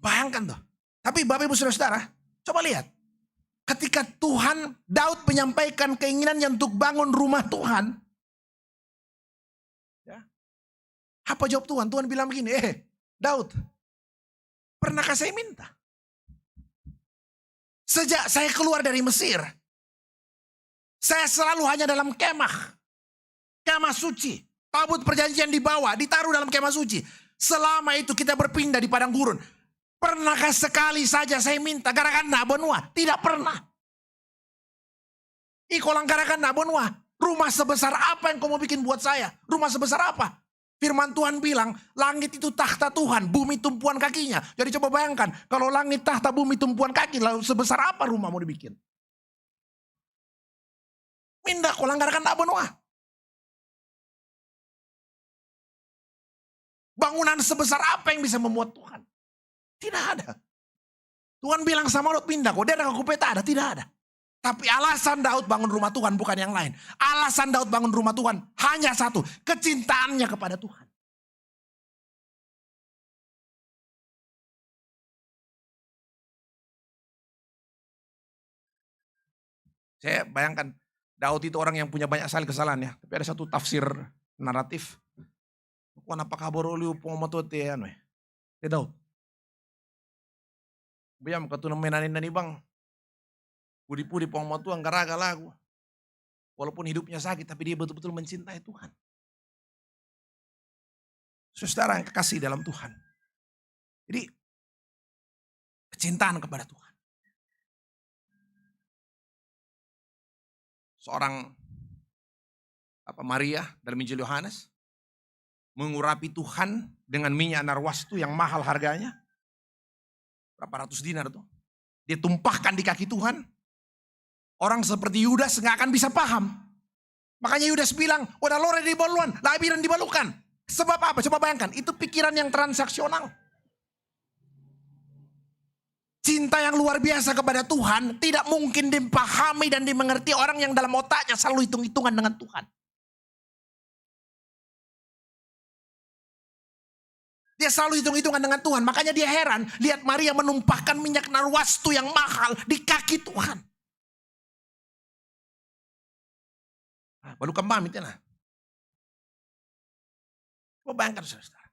Bayangkan tuh. Tapi Bapak Ibu Saudara-saudara, coba lihat. Ketika Daud menyampaikan keinginannya untuk bangun rumah Tuhan. Ya, apa jawab Tuhan? Tuhan bilang begini, Daud, pernahkah saya minta? Sejak saya keluar dari Mesir, saya selalu hanya dalam kemah suci. Tabut perjanjian dibawa, ditaruh dalam kemah suci. Selama itu kita berpindah di padang gurun. Pernahkah sekali saja saya minta garakan nabonua? Tidak pernah. Ikolang garakan nabonua. Rumah sebesar apa yang kau mau bikin buat saya? Rumah sebesar apa? Firman Tuhan bilang, langit itu tahta Tuhan, bumi tumpuan kakinya. Jadi coba bayangkan, kalau langit tahta bumi tumpuan kaki, lalu sebesar apa rumah mau dibikin? Minda kolang garakan nabonua. Bangunan sebesar apa yang bisa membuat Tuhan? Tidak ada. Tuhan bilang sama Daud, pindah kok. Dia ada kupeta ada, tidak ada. Tapi alasan Daud bangun rumah Tuhan bukan yang lain. Alasan Daud bangun rumah Tuhan hanya satu. Kecintaannya kepada Tuhan. Saya bayangkan Daud itu orang yang punya banyak sekali kesalahan ya. Tapi ada satu tafsir naratif. Apakah boroliu pomotote ya? Daud. Biam katuna menanin nani bang. Pudi-pudi pomotu anggaraga lagu. Walaupun hidupnya sakit tapi dia betul-betul mencintai Tuhan. Saudara yang kekasih dalam Tuhan. Jadi kecintaan kepada Tuhan. Seorang Maria dalam Injil Yohanes mengurapi Tuhan dengan minyak narwastu yang mahal harganya. Berapa ratus dinar tuh. Dia tumpahkan di kaki Tuhan. Orang seperti Yudas nggak akan bisa paham. Makanya Yudas bilang, udah lore di boluan, labiran dibalukan. Sebab apa? Coba bayangkan, itu pikiran yang transaksional. Cinta yang luar biasa kepada Tuhan tidak mungkin dipahami dan dimengerti orang yang dalam otaknya selalu hitung-hitungan dengan Tuhan. Dia selalu hitung-hitungan dengan Tuhan. Makanya dia heran. Lihat Maria menumpahkan minyak narwastu yang mahal di kaki Tuhan. Baru kembali nah. Coba bayangkan saudara.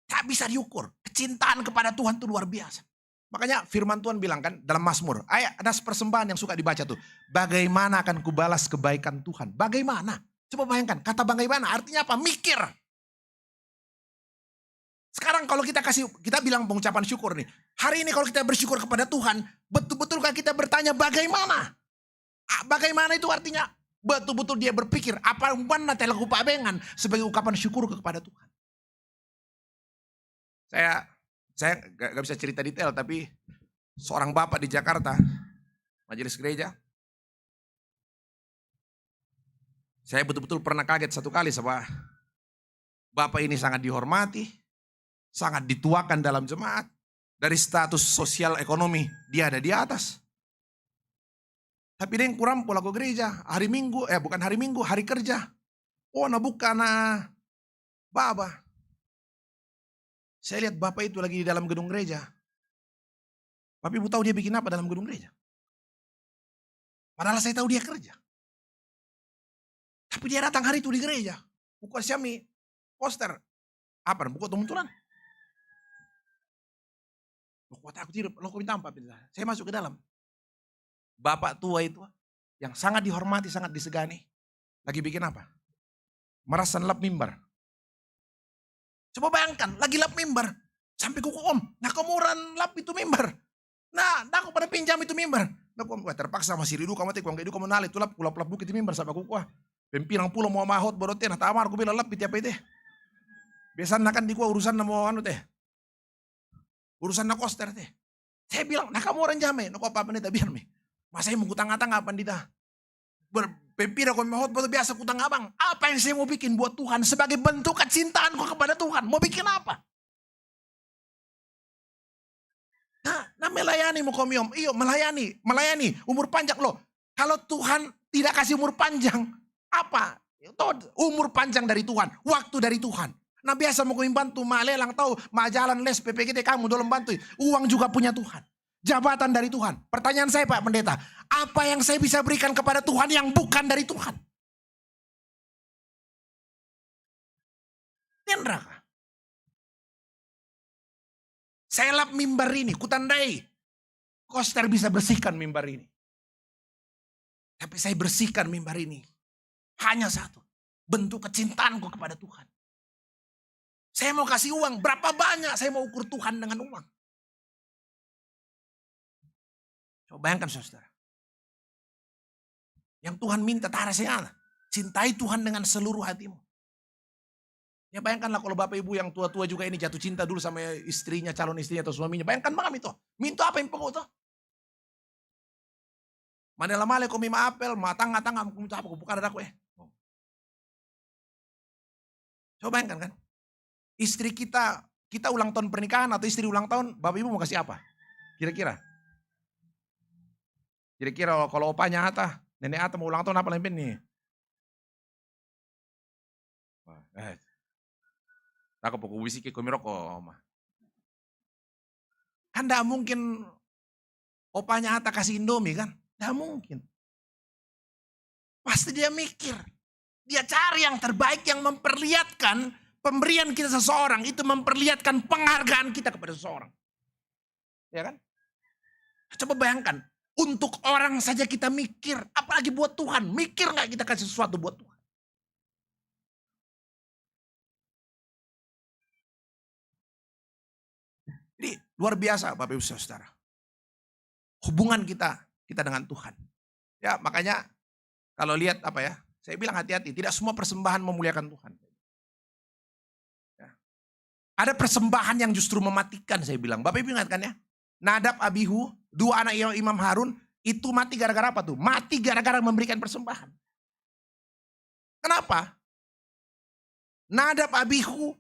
Tak bisa diukur. Kecintaan kepada Tuhan itu luar biasa. Makanya firman Tuhan bilang kan dalam Mazmur. Ada persembahan yang suka dibaca tuh. Bagaimana akan kubalas kebaikan Tuhan? Bagaimana? Coba bayangkan, kata bagaimana artinya apa? Mikir. Sekarang kalau kita bilang pengucapan syukur nih. Hari ini kalau kita bersyukur kepada Tuhan, betul-betulkah kita bertanya bagaimana? Bagaimana itu artinya betul-betul dia berpikir apa mana telah kupabengan sebagai ungkapan syukur kepada Tuhan. Saya gak bisa cerita detail, tapi seorang bapak di Jakarta, majelis gereja, saya betul-betul pernah kaget satu kali sama bapak ini sangat dihormati, sangat dituakan dalam jemaat. Dari status sosial ekonomi, dia ada di atas. Tapi dia yang kurang pulang ke gereja, hari Minggu, bukan hari Minggu, hari kerja. Oh, nah bukan Baba. Saya lihat bapak itu lagi di dalam gedung gereja. Tapi ibu tahu dia bikin apa dalam gedung gereja? Padahal saya tahu dia kerja. Tapi dia datang hari itu di gereja. Buka siami poster. Apa? Buka temuntulan. Aku tidak, lo kau minta apa? Saya masuk ke dalam. Bapak tua itu yang sangat dihormati, sangat disegani. Lagi bikin apa? Merasan lap mimbar. Coba bayangkan, lagi lap mimbar. Sampai kuku om, nah kemuran lap itu mimbar. Nah, aku pada pinjam itu mimbar. Nah, aku terpaksa masih ridu kamu teh, kamu kamu nali itu lap bukit itu mimbar sampai kuku. Pempirang pulau mau mahot borote, nah tamar aku bilang lap itu apa itu. Biasanya kan di gua urusan mau anu teh. Urusan na koster teh. Saya bilang, nah kamu orang jamai, nah apa pendeta biar mi. Masa yang mau kutang-atang apa pendeta? Berpempira kau mahot betul biasa kutang abang. Apa yang saya mau bikin buat Tuhan sebagai bentuk kecintaanku kepada Tuhan? Mau bikin apa? Nah melayani mau komiom. Iyo melayani. Umur panjang loh. Kalau Tuhan tidak kasih umur panjang, apa? Umur panjang dari Tuhan. Waktu dari Tuhan. Nah biasa mau kami bantu, malelang tahu, jalan les PPGT kamu dalam bantu. Uang juga punya Tuhan. Jabatan dari Tuhan. Pertanyaan saya Pak Pendeta, apa yang saya bisa berikan kepada Tuhan yang bukan dari Tuhan? Neraka. Saya lap mimbar ini, kutandai. Koster bisa bersihkan mimbar ini. Tapi saya bersihkan mimbar ini. Hanya satu. Bentuk kecintaanku kepada Tuhan. Saya mau kasih uang, berapa banyak saya mau ukur Tuhan dengan uang. Coba bayangkan saudara. Yang Tuhan minta tarasiana. Cintai Tuhan dengan seluruh hatimu. Ya bayangkanlah kalau bapak ibu yang tua-tua juga ini jatuh cinta dulu sama istrinya, calon istrinya atau suaminya. Bayangkan bang itu. Minta apa yang pengen itu? Manela male ko mima apel, matang-matang kamu minta apa? Bukan ada aku Coba bayangkan kan. Istri kita ulang tahun pernikahan atau istri ulang tahun, bapak ibu mau kasih apa? Kira-kira kalau opanya Ata, nenek Ata mau ulang tahun apa lempin nih? Aku pokok wisiki komiroko, oma. Kan tidak mungkin opanya Ata kasih Indomie kan? Tidak mungkin. Pasti dia mikir. Dia cari yang terbaik yang memperlihatkan pemberian kita seseorang itu memperlihatkan penghargaan kita kepada seseorang. Ya kan? Coba bayangkan, untuk orang saja kita mikir, apalagi buat Tuhan. Mikir gak kita kasih sesuatu buat Tuhan? Jadi luar biasa Bapak Ibu Saudara. Hubungan kita dengan Tuhan. Ya makanya kalau lihat apa ya, saya bilang hati-hati, tidak semua persembahan memuliakan Tuhan. Ada persembahan yang justru mematikan saya bilang. Bapak Ibu ingat kan ya? Nadab, Abihu, dua anak Imam Harun, itu mati gara-gara apa tuh? Mati gara-gara memberikan persembahan. Kenapa? Nadab, Abihu,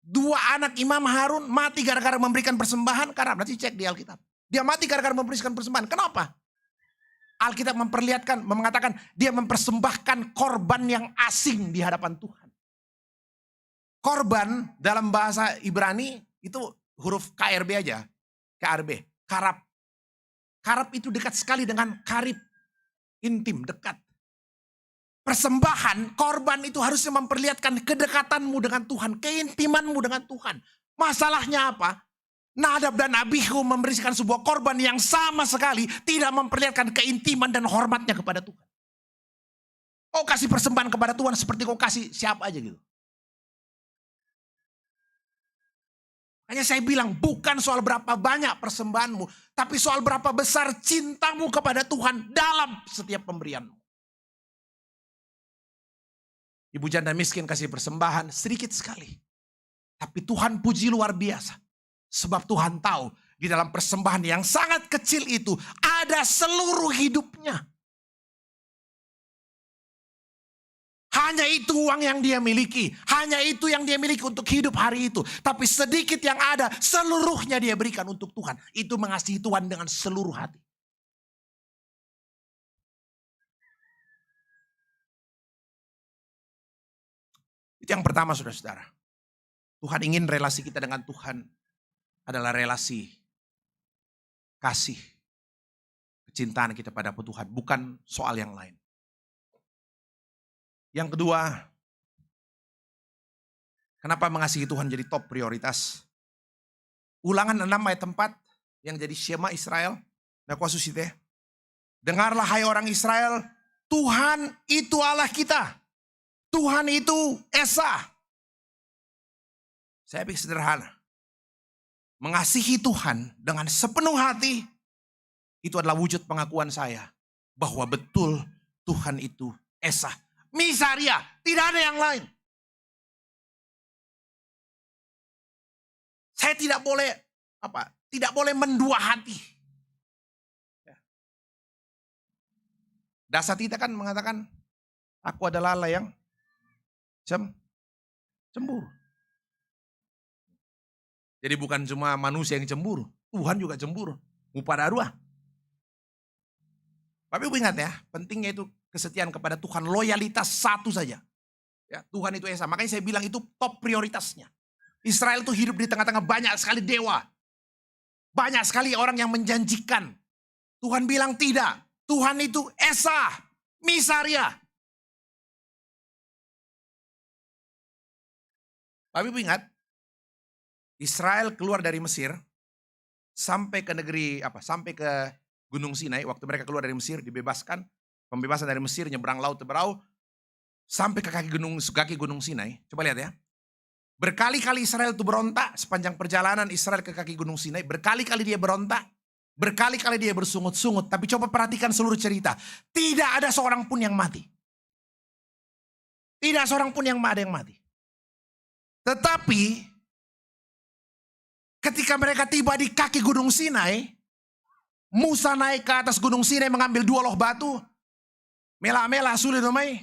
dua anak Imam Harun mati gara-gara memberikan persembahan. Karena berarti cek di Alkitab. Dia mati gara-gara memberikan persembahan. Kenapa? Alkitab mengatakan dia mempersembahkan korban yang asing di hadapan Tuhan. Korban dalam bahasa Ibrani itu huruf KRB aja. KRB, karab. Karab itu dekat sekali dengan karib. Intim, dekat. persembahan, korban itu harusnya memperlihatkan kedekatanmu dengan Tuhan, keintimanmu dengan Tuhan. Masalahnya apa? Nadab dan Abihu memberikan sebuah korban yang sama sekali tidak memperlihatkan keintiman dan hormatnya kepada Tuhan. Kau kasih persembahan kepada Tuhan seperti kau kasih siapa aja gitu. Hanya saya bilang bukan soal berapa banyak persembahanmu, tapi soal berapa besar cintamu kepada Tuhan dalam setiap pemberianmu. Ibu janda miskin kasih persembahan sedikit sekali. Tapi Tuhan puji luar biasa. Sebab Tuhan tahu di dalam persembahan yang sangat kecil itu ada seluruh hidupnya. Hanya itu uang yang dia miliki. Hanya itu yang dia miliki untuk hidup hari itu. Tapi sedikit yang ada, seluruhnya dia berikan untuk Tuhan. Itu mengasihi Tuhan dengan seluruh hati. Itu yang pertama, saudara-saudara. Tuhan ingin relasi kita dengan Tuhan adalah relasi kasih, kecintaan kita pada Tuhan. Bukan soal yang lain. Yang kedua, kenapa mengasihi Tuhan jadi top prioritas? Ulangan 6 ayat 4 yang jadi Shema Israel. Dengarlah hai orang Israel, Tuhan itu Allah kita. Tuhan itu Esa. Saya pikir sederhana. Mengasihi Tuhan dengan sepenuh hati, itu adalah wujud pengakuan saya bahwa betul Tuhan itu Esa. Misaria, tidak ada yang lain. Saya tidak boleh tidak boleh mendua hati. Dasatita kan mengatakan, aku adalah Allah yang cemburu. Jadi bukan cuma manusia yang cemburu, Tuhan juga cemburu. Mupadarua. Tapi ingat ya, pentingnya itu kesetiaan kepada Tuhan, loyalitas satu saja. Ya, Tuhan itu Esa. Makanya saya bilang itu top prioritasnya. Israel itu hidup di tengah-tengah banyak sekali dewa. Banyak sekali orang yang menjanjikan. Tuhan bilang tidak. Tuhan itu Esa, Misaria. Tapi ingat, Israel keluar dari Mesir sampai ke negeri sampai ke Gunung Sinai. Waktu mereka keluar dari Mesir dibebaskan. Pembebasan dari Mesir, nyebrang laut Teberau, sampai ke kaki gunung Sinai. Coba lihat ya. Berkali-kali Israel itu berontak, sepanjang perjalanan Israel ke kaki gunung Sinai. Berkali-kali dia berontak, berkali-kali dia bersungut-sungut. Tapi coba perhatikan seluruh cerita. Tidak ada seorang pun yang mati. Tidak seorang pun yang ada yang mati. Tetapi, ketika mereka tiba di kaki gunung Sinai, Musa naik ke atas gunung Sinai mengambil 2 loh batu. Mela-mela sulit domai.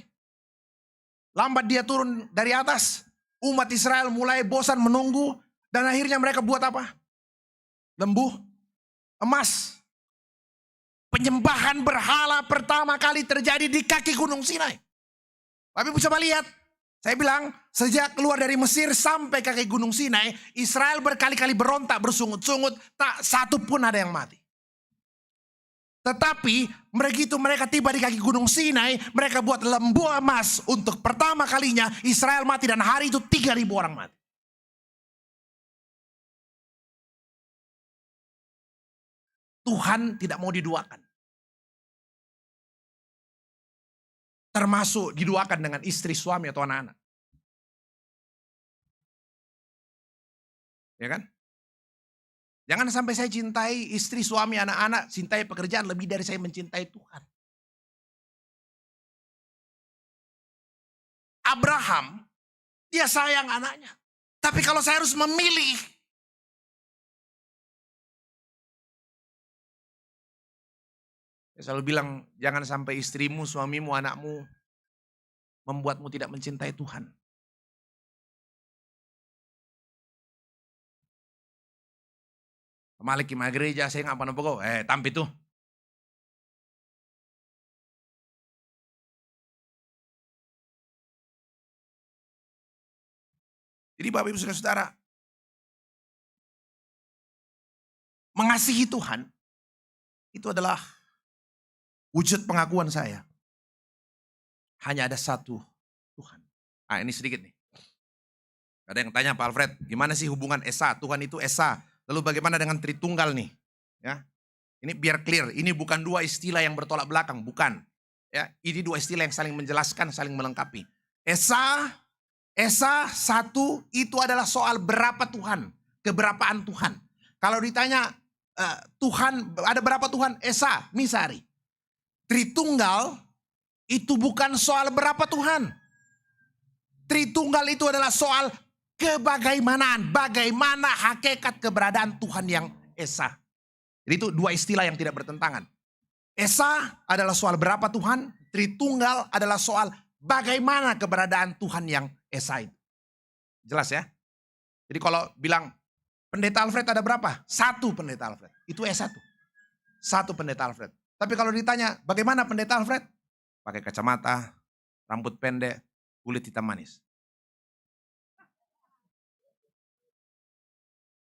Lambat dia turun dari atas. Umat Israel mulai bosan menunggu. Dan akhirnya mereka buat apa? Lembu emas. Penyembahan berhala pertama kali terjadi di kaki gunung Sinai. Tapi coba lihat. Saya bilang sejak keluar dari Mesir sampai kaki gunung Sinai. Israel berkali-kali berontak, bersungut-sungut. Tak satu pun ada yang mati. Tetapi begitu mereka tiba di kaki gunung Sinai, mereka buat lembu emas untuk pertama kalinya Israel mati dan hari itu 3.000 orang mati. Tuhan tidak mau diduakan. Termasuk diduakan dengan istri, suami atau anak-anak. Ya kan? Jangan sampai saya cintai istri, suami, anak-anak, cintai pekerjaan lebih dari saya mencintai Tuhan. Abraham, dia sayang anaknya. Tapi kalau saya harus memilih, saya selalu bilang, jangan sampai istrimu, suamimu, anakmu membuatmu tidak mencintai Tuhan. Malik kima gereja saya nggak apa-apa tampi tuh. Jadi Bapak Ibu Saudara-saudara, mengasihi Tuhan itu adalah wujud pengakuan saya hanya ada satu Tuhan. Nah ini sedikit nih. Ada yang tanya Pak Alfred, gimana sih hubungan Esa? Tuhan itu Esa. Lalu bagaimana dengan Tritunggal nih? Ya, ini biar clear. Ini bukan dua istilah yang bertolak belakang, bukan. Ya, ini dua istilah yang saling menjelaskan, saling melengkapi. Esa satu itu adalah soal berapa Tuhan, keberapaan Tuhan. Kalau ditanya Tuhan ada berapa Tuhan? Esa, Misari. Tritunggal itu bukan soal berapa Tuhan. Tritunggal itu adalah soal kebagaimanaan, bagaimana hakikat keberadaan Tuhan yang Esa. Jadi itu dua istilah yang tidak bertentangan. Esa adalah soal berapa Tuhan, Tritunggal adalah soal bagaimana keberadaan Tuhan yang Esa itu. Jelas ya? Jadi kalau bilang Pendeta Alfred ada berapa? Satu Pendeta Alfred. Itu Esa tuh. Satu Pendeta Alfred. Tapi kalau ditanya bagaimana Pendeta Alfred? Pakai kacamata, rambut pendek, kulit hitam manis.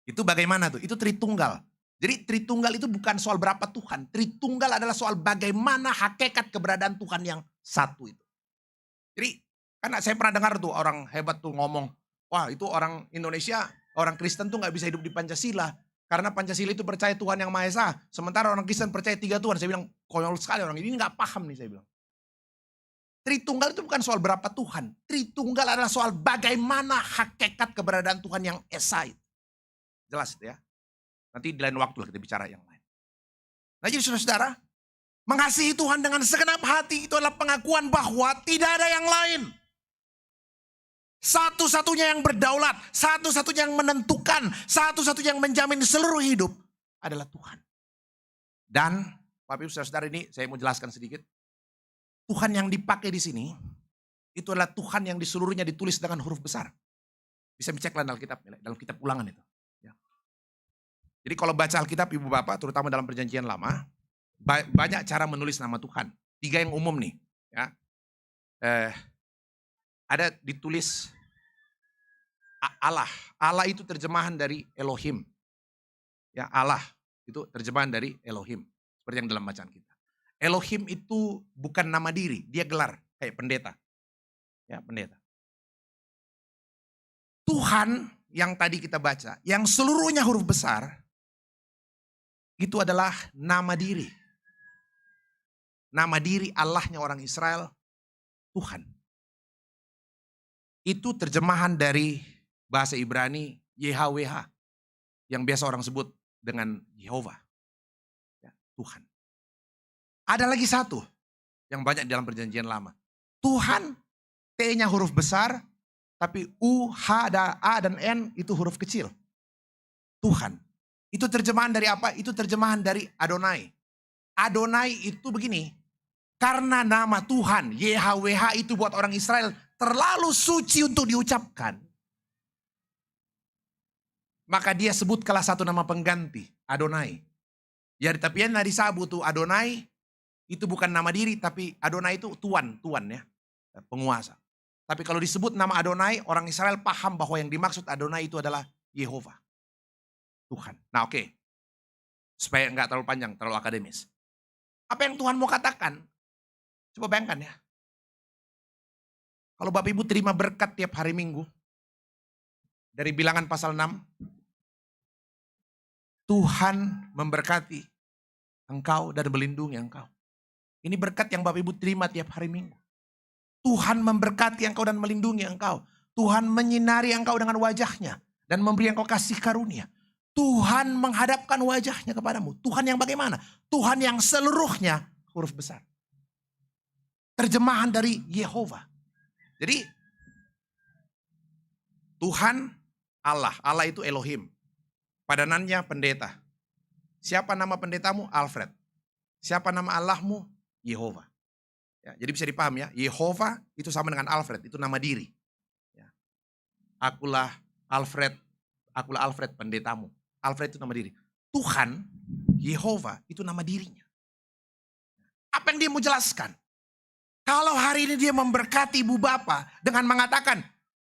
Itu bagaimana tuh? Itu Tritunggal. Jadi Tritunggal itu bukan soal berapa Tuhan. Tritunggal adalah soal bagaimana hakikat keberadaan Tuhan yang satu itu. Jadi karena saya pernah dengar tuh orang hebat tuh ngomong, wah itu orang Indonesia, orang Kristen tuh gak bisa hidup di Pancasila. Karena Pancasila itu percaya Tuhan yang Maha Esa. Sementara orang Kristen percaya 3 Tuhan. Saya bilang konyol sekali orang ini gak paham nih saya bilang. Tritunggal itu bukan soal berapa Tuhan. Tritunggal adalah soal bagaimana hakikat keberadaan Tuhan yang Esa itu. Jelas itu ya. Nanti di lain waktu lah kita bicara yang lain. Nah jadi saudara-saudara, mengasihi Tuhan dengan segenap hati itu adalah pengakuan bahwa tidak ada yang lain. Satu-satunya yang berdaulat, satu-satunya yang menentukan, satu-satunya yang menjamin seluruh hidup adalah Tuhan. Dan Bapak Ibu saudara ini saya mau jelaskan sedikit. Tuhan yang dipakai di sini itu adalah Tuhan yang di seluruhnya ditulis dengan huruf besar. Bisa dicek dalam kitab Ulangan itu. Jadi kalau baca Alkitab Ibu Bapak, terutama dalam Perjanjian Lama, banyak cara menulis nama Tuhan. 3 yang umum nih. Ya. Ada ditulis Allah. Allah itu terjemahan dari Elohim. Ya, Allah itu terjemahan dari Elohim. Seperti yang dalam bacaan kita. Elohim itu bukan nama diri, dia gelar kayak pendeta. Ya, pendeta. Tuhan yang tadi kita baca, yang seluruhnya huruf besar, itu adalah nama diri. Nama diri Allahnya orang Israel, Tuhan. Itu terjemahan dari bahasa Ibrani YHWH. Yang biasa orang sebut dengan Yehova. Ya, Tuhan. Ada lagi satu yang banyak dalam Perjanjian Lama. Tuhan, T-nya huruf besar, tapi U, H, A, dan N itu huruf kecil. Tuhan. Itu terjemahan dari apa? Itu terjemahan dari Adonai. Adonai itu begini. Karena nama Tuhan, YHWH itu buat orang Israel terlalu suci untuk diucapkan. Maka dia sebut kalah satu nama pengganti, Adonai. Ya tapi yang di Sabu tuh Adonai, itu bukan nama diri, tapi Adonai itu Tuan ya, penguasa. Tapi kalau disebut nama Adonai, orang Israel paham bahwa yang dimaksud Adonai itu adalah Yehova. Tuhan. Nah oke. Supaya nggak terlalu panjang, terlalu akademis. Apa yang Tuhan mau katakan? Coba bayangkan ya. Kalau Bapak Ibu terima berkat tiap hari Minggu. Dari Bilangan pasal 6. Tuhan memberkati engkau dan melindungi engkau. Ini berkat yang Bapak Ibu terima tiap hari Minggu. Tuhan memberkati engkau dan melindungi engkau. Tuhan menyinari engkau dengan wajahnya. Dan memberi engkau kasih karunia. Tuhan menghadapkan wajahnya kepadamu. Tuhan yang bagaimana? Tuhan yang seluruhnya huruf besar. Terjemahan dari Yehova. Jadi Tuhan Allah. Allah itu Elohim. Padanannya pendeta. Siapa nama pendetamu? Alfred. Siapa nama Allahmu? Yehova. Ya, jadi bisa dipaham ya. Yehova itu sama dengan Alfred. Itu nama diri. Ya. Akulah Alfred pendetamu. Alfred itu nama diri. Tuhan, Yehova itu nama dirinya. Apa yang dia mau jelaskan? Kalau hari ini dia memberkati ibu bapa dengan mengatakan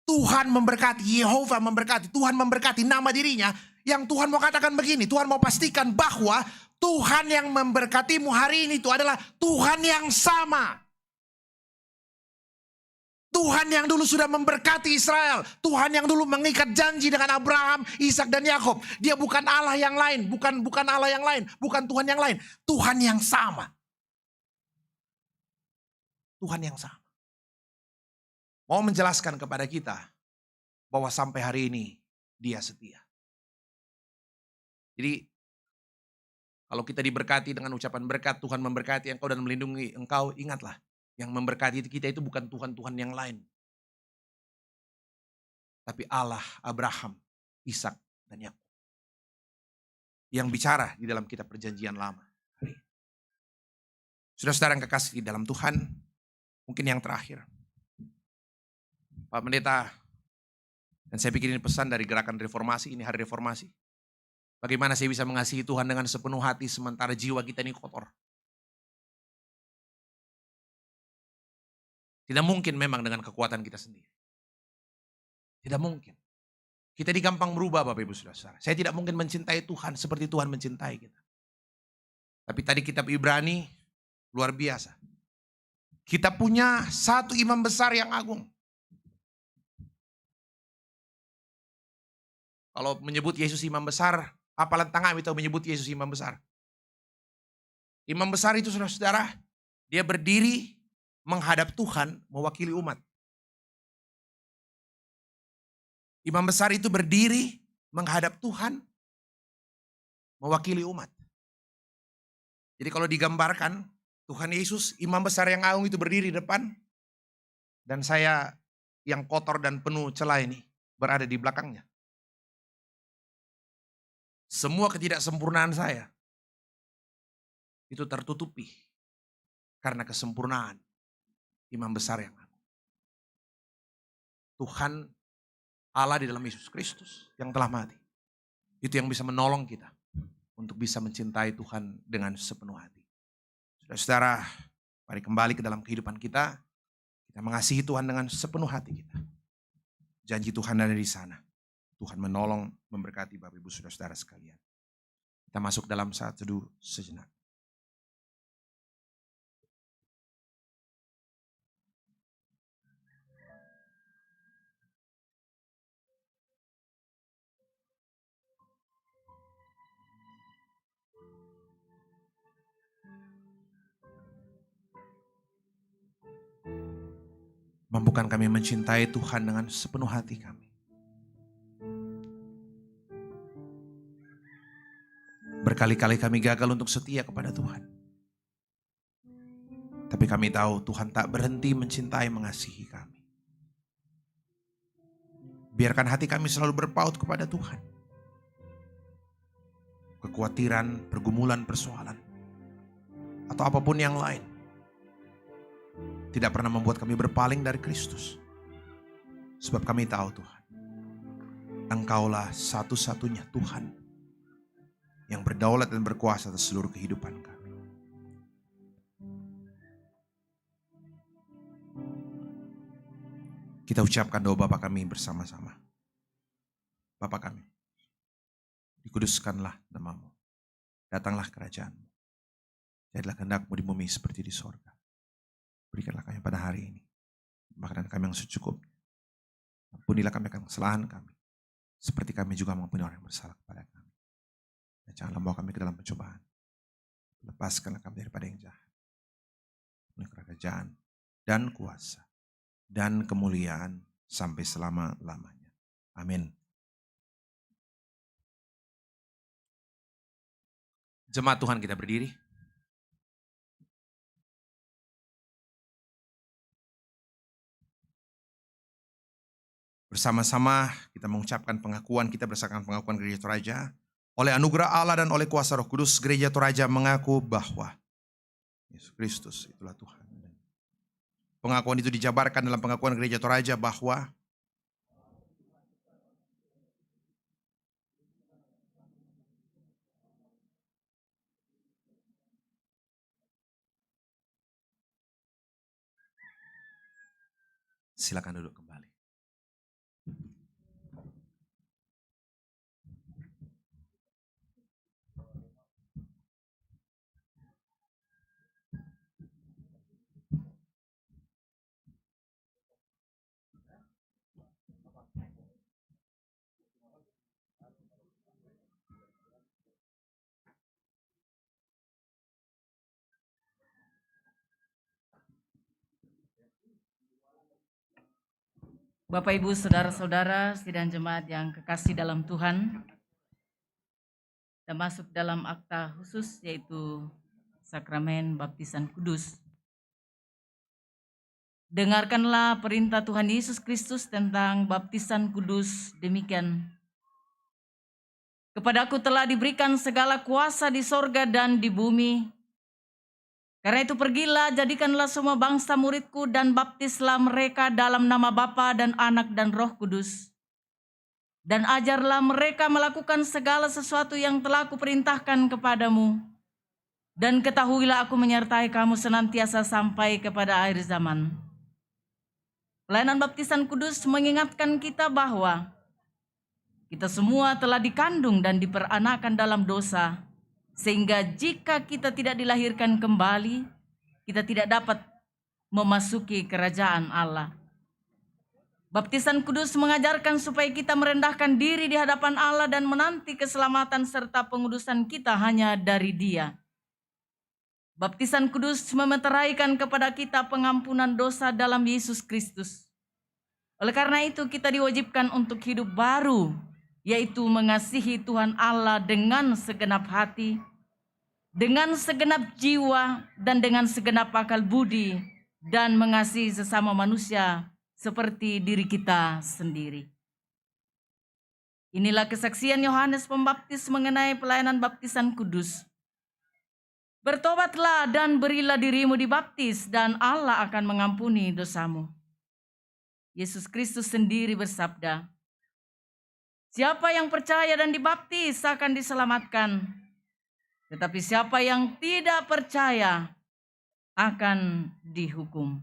Tuhan memberkati, Yehova memberkati, Tuhan memberkati nama dirinya. Yang Tuhan mau katakan begini, Tuhan mau pastikan bahwa Tuhan yang memberkatimu hari ini itu adalah Tuhan yang sama. Tuhan yang dulu sudah memberkati Israel. Tuhan yang dulu mengikat janji dengan Abraham, Ishak dan Yakub. Dia bukan Allah yang lain, bukan Allah yang lain, bukan Tuhan yang lain. Tuhan yang sama. Tuhan yang sama. Mau menjelaskan kepada kita bahwa sampai hari ini Dia setia. Jadi kalau kita diberkati dengan ucapan berkat, Tuhan memberkati engkau dan melindungi engkau, ingatlah, yang memberkati kita itu bukan Tuhan-Tuhan yang lain. Tapi Allah, Abraham, Ishak, dan Yakub. Yang bicara di dalam kitab perjanjian lama. Saudara-saudara yang kekasih di dalam Tuhan, mungkin yang terakhir. Pak Pendeta, dan saya pikir ini pesan dari gerakan reformasi, ini hari reformasi. Bagaimana saya bisa mengasihi Tuhan dengan sepenuh hati sementara jiwa kita ini kotor. Tidak mungkin memang dengan kekuatan kita sendiri. Tidak mungkin. Kita digampang berubah Bapak Ibu Saudara. Saya tidak mungkin mencintai Tuhan seperti Tuhan mencintai kita. Tapi tadi kitab Ibrani luar biasa. Kita punya satu imam besar yang agung. Kalau menyebut Yesus imam besar, apalan tangah itu menyebut Yesus imam besar. Imam besar itu saudara-saudara, dia berdiri menghadap Tuhan mewakili umat. Imam besar itu berdiri menghadap Tuhan mewakili umat. Jadi kalau digambarkan Tuhan Yesus imam besar yang agung itu berdiri di depan. Dan saya yang kotor dan penuh celah ini berada di belakangnya. Semua ketidaksempurnaan saya itu tertutupi karena kesempurnaan imam besar yang agung. Tuhan Allah di dalam Yesus Kristus yang telah mati. Itu yang bisa menolong kita untuk bisa mencintai Tuhan dengan sepenuh hati. Saudara-saudara, mari kembali ke dalam kehidupan kita. Kita mengasihi Tuhan dengan sepenuh hati kita. Janji Tuhan ada di sana. Tuhan menolong, memberkati Bapak Ibu Saudara-saudara sekalian. Kita masuk dalam saat teduh sejenak. Mampukan kami mencintai Tuhan dengan sepenuh hati kami. Berkali-kali kami gagal untuk setia kepada Tuhan. Tapi kami tahu Tuhan tak berhenti mencintai mengasihi kami. Biarkan hati kami selalu berpaut kepada Tuhan. Kekhawatiran, pergumulan, persoalan, atau apapun yang lain tidak pernah membuat kami berpaling dari Kristus. Sebab kami tahu Tuhan, Engkaulah satu-satunya Tuhan yang berdaulat dan berkuasa atas seluruh kehidupan kami. Kita ucapkan doa Bapa kami bersama-sama. Bapa kami, dikuduskanlah nama-Mu. Datanglah kerajaan-Mu. Jadilah kehendak-Mu di bumi seperti di sorga. Berikanlah kami pada hari ini makanan kami yang secukupnya. Ampunilah kami akan kesalahan kami, seperti kami juga mengampuni orang yang bersalah kepada kami. Dan janganlah membawa kami ke dalam pencobaan. Lepaskanlah kami daripada yang jahat. Kerajaan dan kuasa dan kemuliaan sampai selama-lamanya. Amin. Jemaat Tuhan, kita berdiri. Bersama-sama kita mengucapkan pengakuan kita berdasarkan pengakuan Gereja Toraja. Oleh anugerah Allah dan oleh kuasa Roh Kudus, Gereja Toraja mengaku bahwa Yesus Kristus itulah Tuhan. Pengakuan itu dijabarkan dalam pengakuan Gereja Toraja bahwa silakan duduk kembali. Bapak, Ibu, Saudara-saudara, sidang jemaat yang kekasih dalam Tuhan, kita masuk dalam akta khusus yaitu sakramen baptisan kudus. Dengarkanlah perintah Tuhan Yesus Kristus tentang baptisan kudus demikian. Kepadaku telah diberikan segala kuasa di sorga dan di bumi. Karena itu pergilah, jadikanlah semua bangsa muridku dan baptislah mereka dalam nama Bapa dan Anak dan Roh Kudus. Dan ajarlah mereka melakukan segala sesuatu yang telah kuperintahkan kepadamu. Dan ketahuilah aku menyertai kamu senantiasa sampai kepada akhir zaman. Pelayanan baptisan kudus mengingatkan kita bahwa kita semua telah dikandung dan diperanakan dalam dosa, sehingga jika kita tidak dilahirkan kembali, kita tidak dapat memasuki kerajaan Allah. Baptisan kudus mengajarkan supaya kita merendahkan diri di hadapan Allah dan menanti keselamatan serta pengudusan kita hanya dari Dia. Baptisan kudus memeteraikan kepada kita pengampunan dosa dalam Yesus Kristus. Oleh karena itu kita diwajibkan untuk hidup baru, yaitu mengasihi Tuhan Allah dengan segenap hati, dengan segenap jiwa, dan dengan segenap akal budi, dan mengasihi sesama manusia seperti diri kita sendiri. Inilah kesaksian Yohanes Pembaptis mengenai pelayanan baptisan kudus. Bertobatlah dan berilah dirimu dibaptis, dan Allah akan mengampuni dosamu. Yesus Kristus sendiri bersabda, siapa yang percaya dan dibaptis akan diselamatkan, tetapi siapa yang tidak percaya akan dihukum.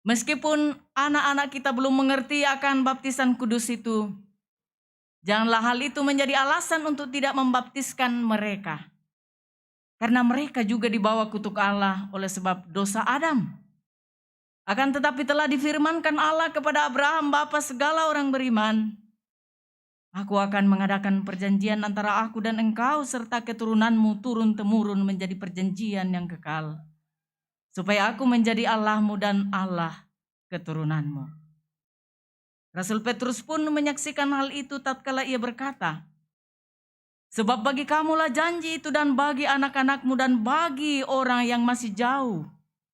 Meskipun anak-anak kita belum mengerti akan baptisan kudus itu, janganlah hal itu menjadi alasan untuk tidak membaptiskan mereka. Karena mereka juga dibawa kutuk Allah oleh sebab dosa Adam. Akan tetapi telah difirmankan Allah kepada Abraham, bapa segala orang beriman, aku akan mengadakan perjanjian antara aku dan engkau serta keturunanmu turun-temurun menjadi perjanjian yang kekal, supaya aku menjadi Allahmu dan Allah keturunanmu. Rasul Petrus pun menyaksikan hal itu tatkala ia berkata, sebab bagi kamulah janji itu dan bagi anak-anakmu dan bagi orang yang masih jauh,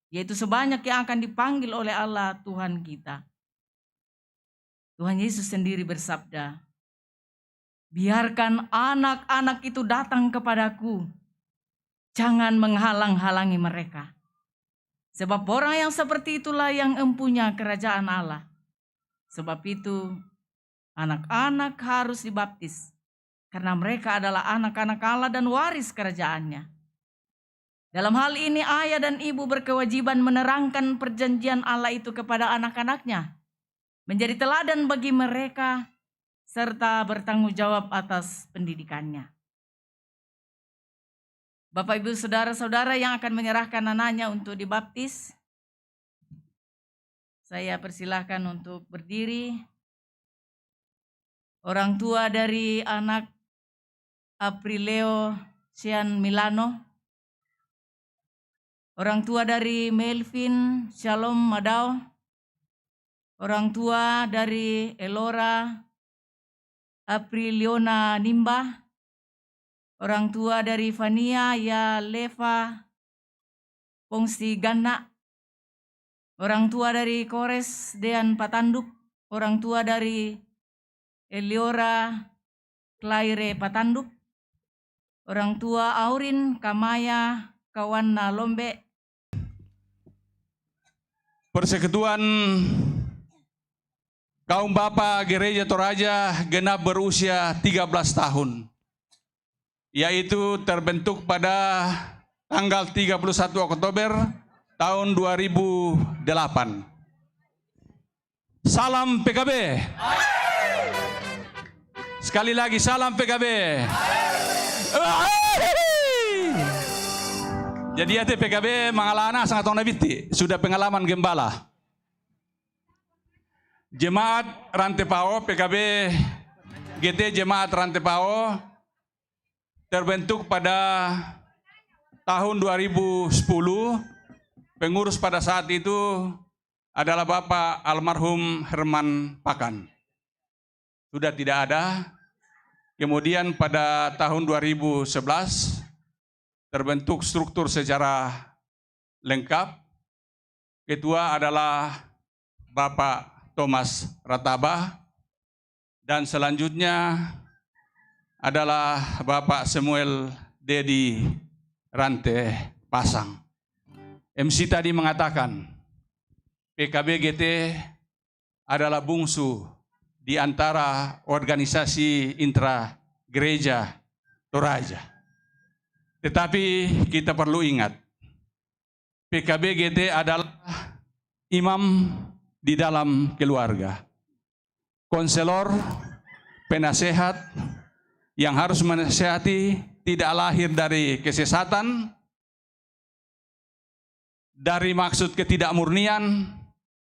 yaitu sebanyak yang akan dipanggil oleh Allah Tuhan kita. Tuhan Yesus sendiri bersabda, biarkan anak-anak itu datang kepadaku, jangan menghalang-halangi mereka. Sebab orang yang seperti itulah yang empunya kerajaan Allah. Sebab itu anak-anak harus dibaptis, karena mereka adalah anak-anak Allah dan waris kerajaannya. Dalam hal ini ayah dan ibu berkewajiban menerangkan perjanjian Allah itu kepada anak-anaknya, menjadi teladan bagi mereka, serta bertanggung jawab atas pendidikannya. Bapak, Ibu, Saudara-saudara yang akan menyerahkan anaknya untuk dibaptis, saya persilahkan untuk berdiri. Orang tua dari anak Aprileo Cian Milano, orang tua dari Melvin Shalom Madao, orang tua dari Elora Apriliona Nimba, orang tua dari Fania Yaleva Pongsi Gana, orang tua dari Kores Dean Patanduk, orang tua dari Eliora Claire Patanduk, orang tua Aurin Kamaya Kawana Lombe. Persekutuan kaum Bapa Gereja Toraja genap berusia 13 tahun, yaitu terbentuk pada tanggal 31 Oktober tahun 2008. Salam PKB. Sekali lagi salam PKB. Jadi ya PKB mangalana sangat onabiti, sudah pengalaman gembala. Jemaat Rantepao PKB GT Jemaat Rantepao terbentuk pada tahun 2010 pengurus pada saat itu adalah Bapak almarhum Herman Pakan. Sudah tidak ada. Kemudian pada tahun 2011 terbentuk struktur secara lengkap. Ketua adalah Bapak Thomas Rataba dan selanjutnya adalah Bapak Samuel Dedi Rante Pasang. MC tadi mengatakan PKB GT adalah bungsu di antara organisasi intra gereja Toraja. Tetapi kita perlu ingat, PKB GT adalah imam di dalam keluarga, konselor, penasehat yang harus menasehati, tidak lahir dari kesesatan, dari maksud ketidakmurnian,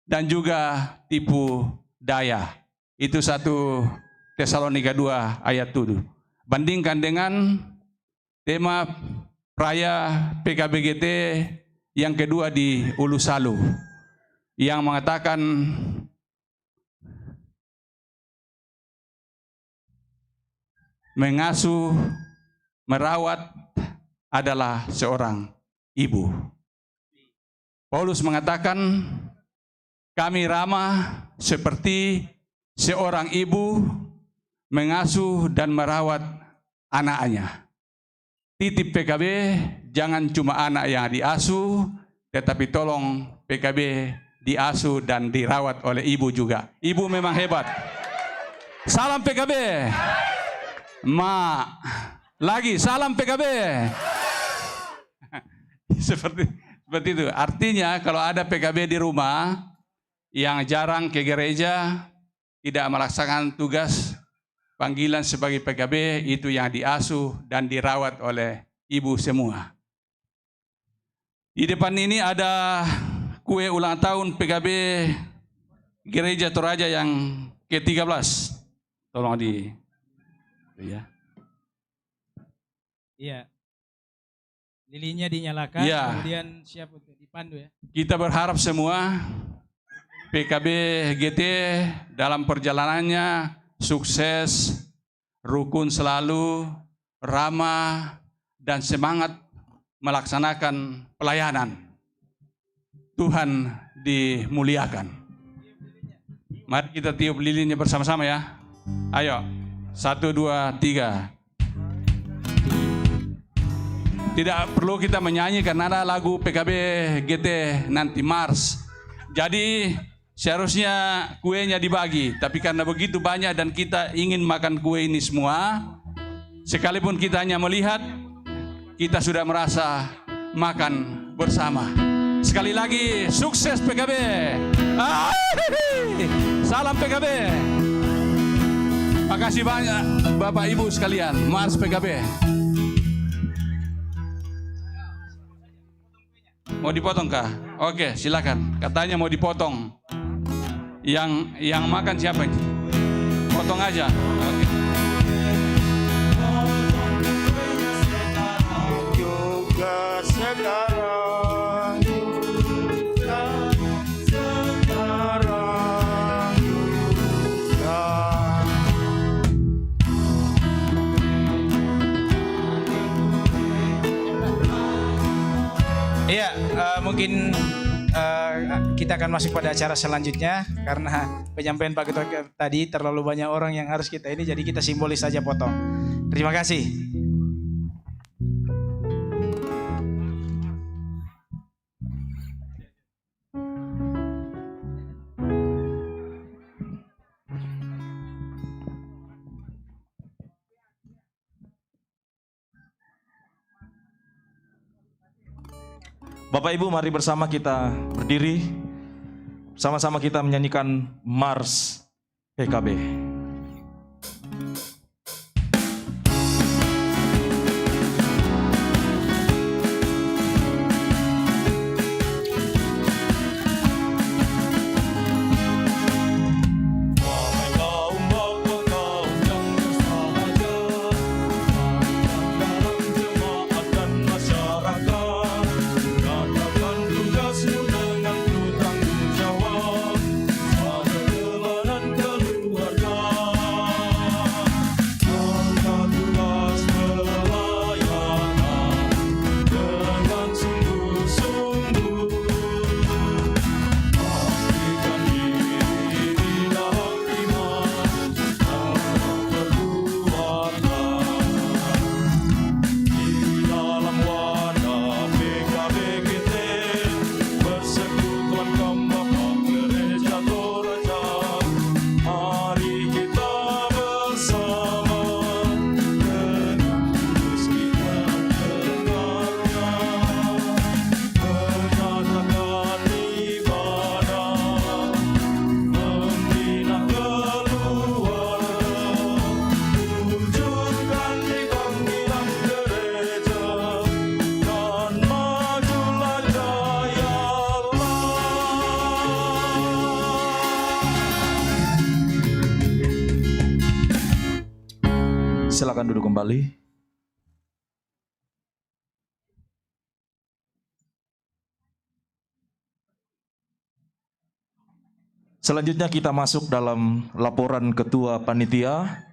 dan juga tipu daya. Itu 1 Tesalonika 2 ayat 7. Bandingkan dengan tema Raya PKBGT yang kedua di Ulu Salu yang mengatakan mengasuh, merawat adalah seorang ibu. Paulus mengatakan kami ramah seperti seorang ibu mengasuh dan merawat anaknya. Titip PKB, jangan cuma anak yang diasuh, tetapi tolong PKB diasuh dan dirawat oleh ibu juga. Ibu memang hebat. Salam PKB. Ma, lagi salam PKB. Seperti itu. Artinya kalau ada PKB di rumah yang jarang ke gereja, tidak melaksanakan tugas panggilan sebagai PKB, itu yang diasuh dan dirawat oleh ibu semua. Di depan ini ada kue ulang tahun PKB Gereja Toraja yang ke-13. Tolong ya. Iya. Lilinnya dinyalakan, ya. Kemudian siap untuk dipandu ya. Kita berharap semua PKB GT dalam perjalanannya sukses, rukun selalu, ramah, dan semangat melaksanakan pelayanan. Tuhan dimuliakan. Mari kita tiup lilinnya bersama-sama ya. Ayo, 1, 2, 3. Tidak perlu kita menyanyi karena ada lagu PKB GT nanti Mars. Jadi seharusnya kuenya dibagi, tapi karena begitu banyak dan kita ingin makan kue ini semua, sekalipun kita hanya melihat, kita sudah merasa makan bersama. Sekali lagi, sukses PKB. Salam PKB. Makasih banyak Bapak Ibu sekalian. Mars PKB. Mau dipotong kah? Oke, silakan. Katanya mau dipotong. Yang makan siapa ini? Potong aja. Oke. Juga sekarang juga. Iya, mungkin kita akan masuk pada acara selanjutnya karena penyampaian Pak Ketua tadi terlalu banyak orang yang harus kita ini, jadi kita simbolis saja potong. Terima kasih. Bapak Ibu, mari bersama kita berdiri. Sama-sama kita menyanyikan Mars PKB. silakan duduk kembali. Selanjutnya kita masuk dalam laporan Ketua Panitia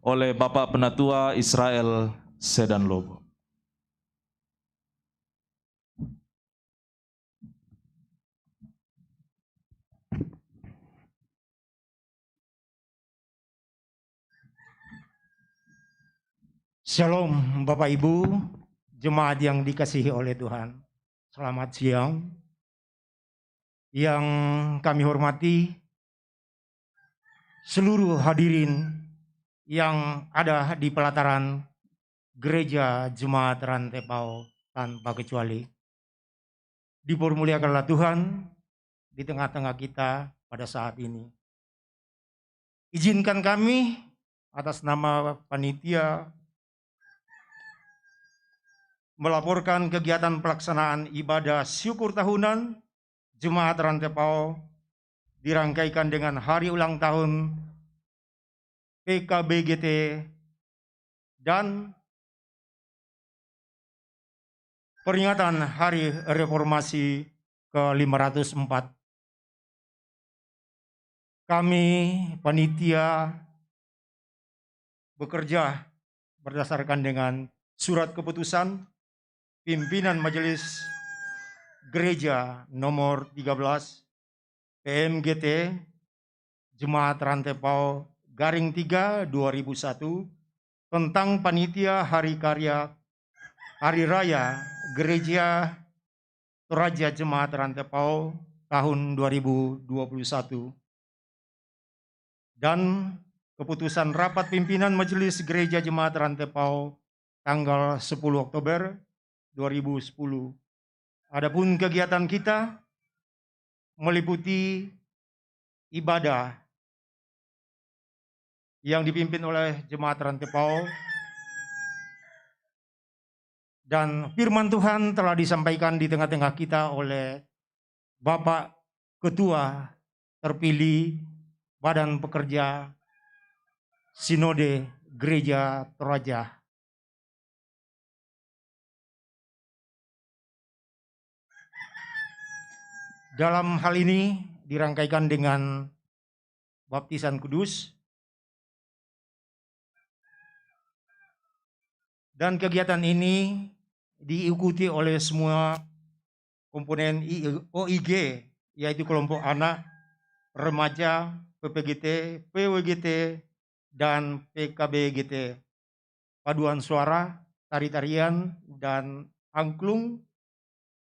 oleh Bapak Penatua Israel Sedan Lobo. Shalom Bapak Ibu, jemaat yang dikasihi oleh Tuhan. Selamat siang. Yang kami hormati seluruh hadirin yang ada di pelataran Gereja Jemaat Rantepao tanpa kecuali. Dipermuliakanlah Tuhan di tengah-tengah kita pada saat ini. Izinkan kami atas nama panitia melaporkan kegiatan pelaksanaan ibadah syukur tahunan Jemaat Rantepao dirangkaikan dengan hari ulang tahun PKBGT dan peringatan Hari Reformasi ke-504. Kami panitia bekerja berdasarkan dengan surat keputusan pimpinan Majelis Gereja nomor 13 PMGT Jemaat Rantepao garing 3 2001 tentang panitia Hari Raya Gereja Toraja Jemaat Rantepao tahun 2021 dan keputusan rapat pimpinan Majelis Gereja Jemaat Rantepao tanggal 10 Oktober 2010. Adapun kegiatan kita meliputi ibadah yang dipimpin oleh Jemaat Rantepao dan firman Tuhan telah disampaikan di tengah-tengah kita oleh Bapak Ketua terpilih Badan Pekerja Sinode Gereja Toraja. Dalam hal ini dirangkaikan dengan baptisan kudus dan kegiatan ini diikuti oleh semua komponen OIG, yaitu kelompok anak, remaja, PPGT, PWGT, dan PKBGT. Paduan suara, tari-tarian, dan angklung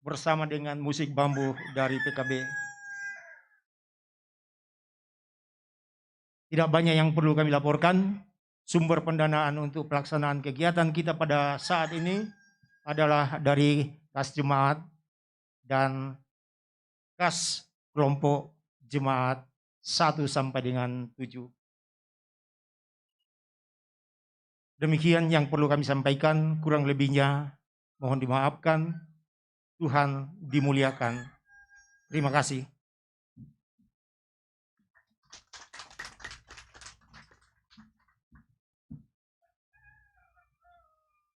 bersama dengan musik bambu dari PKB. Tidak banyak yang perlu kami laporkan. Sumber pendanaan untuk pelaksanaan kegiatan kita pada saat ini adalah dari kas jemaat dan kas kelompok jemaat 1 sampai dengan 7. Demikian yang perlu kami sampaikan, kurang lebihnya mohon dimaafkan. Tuhan dimuliakan. Terima kasih.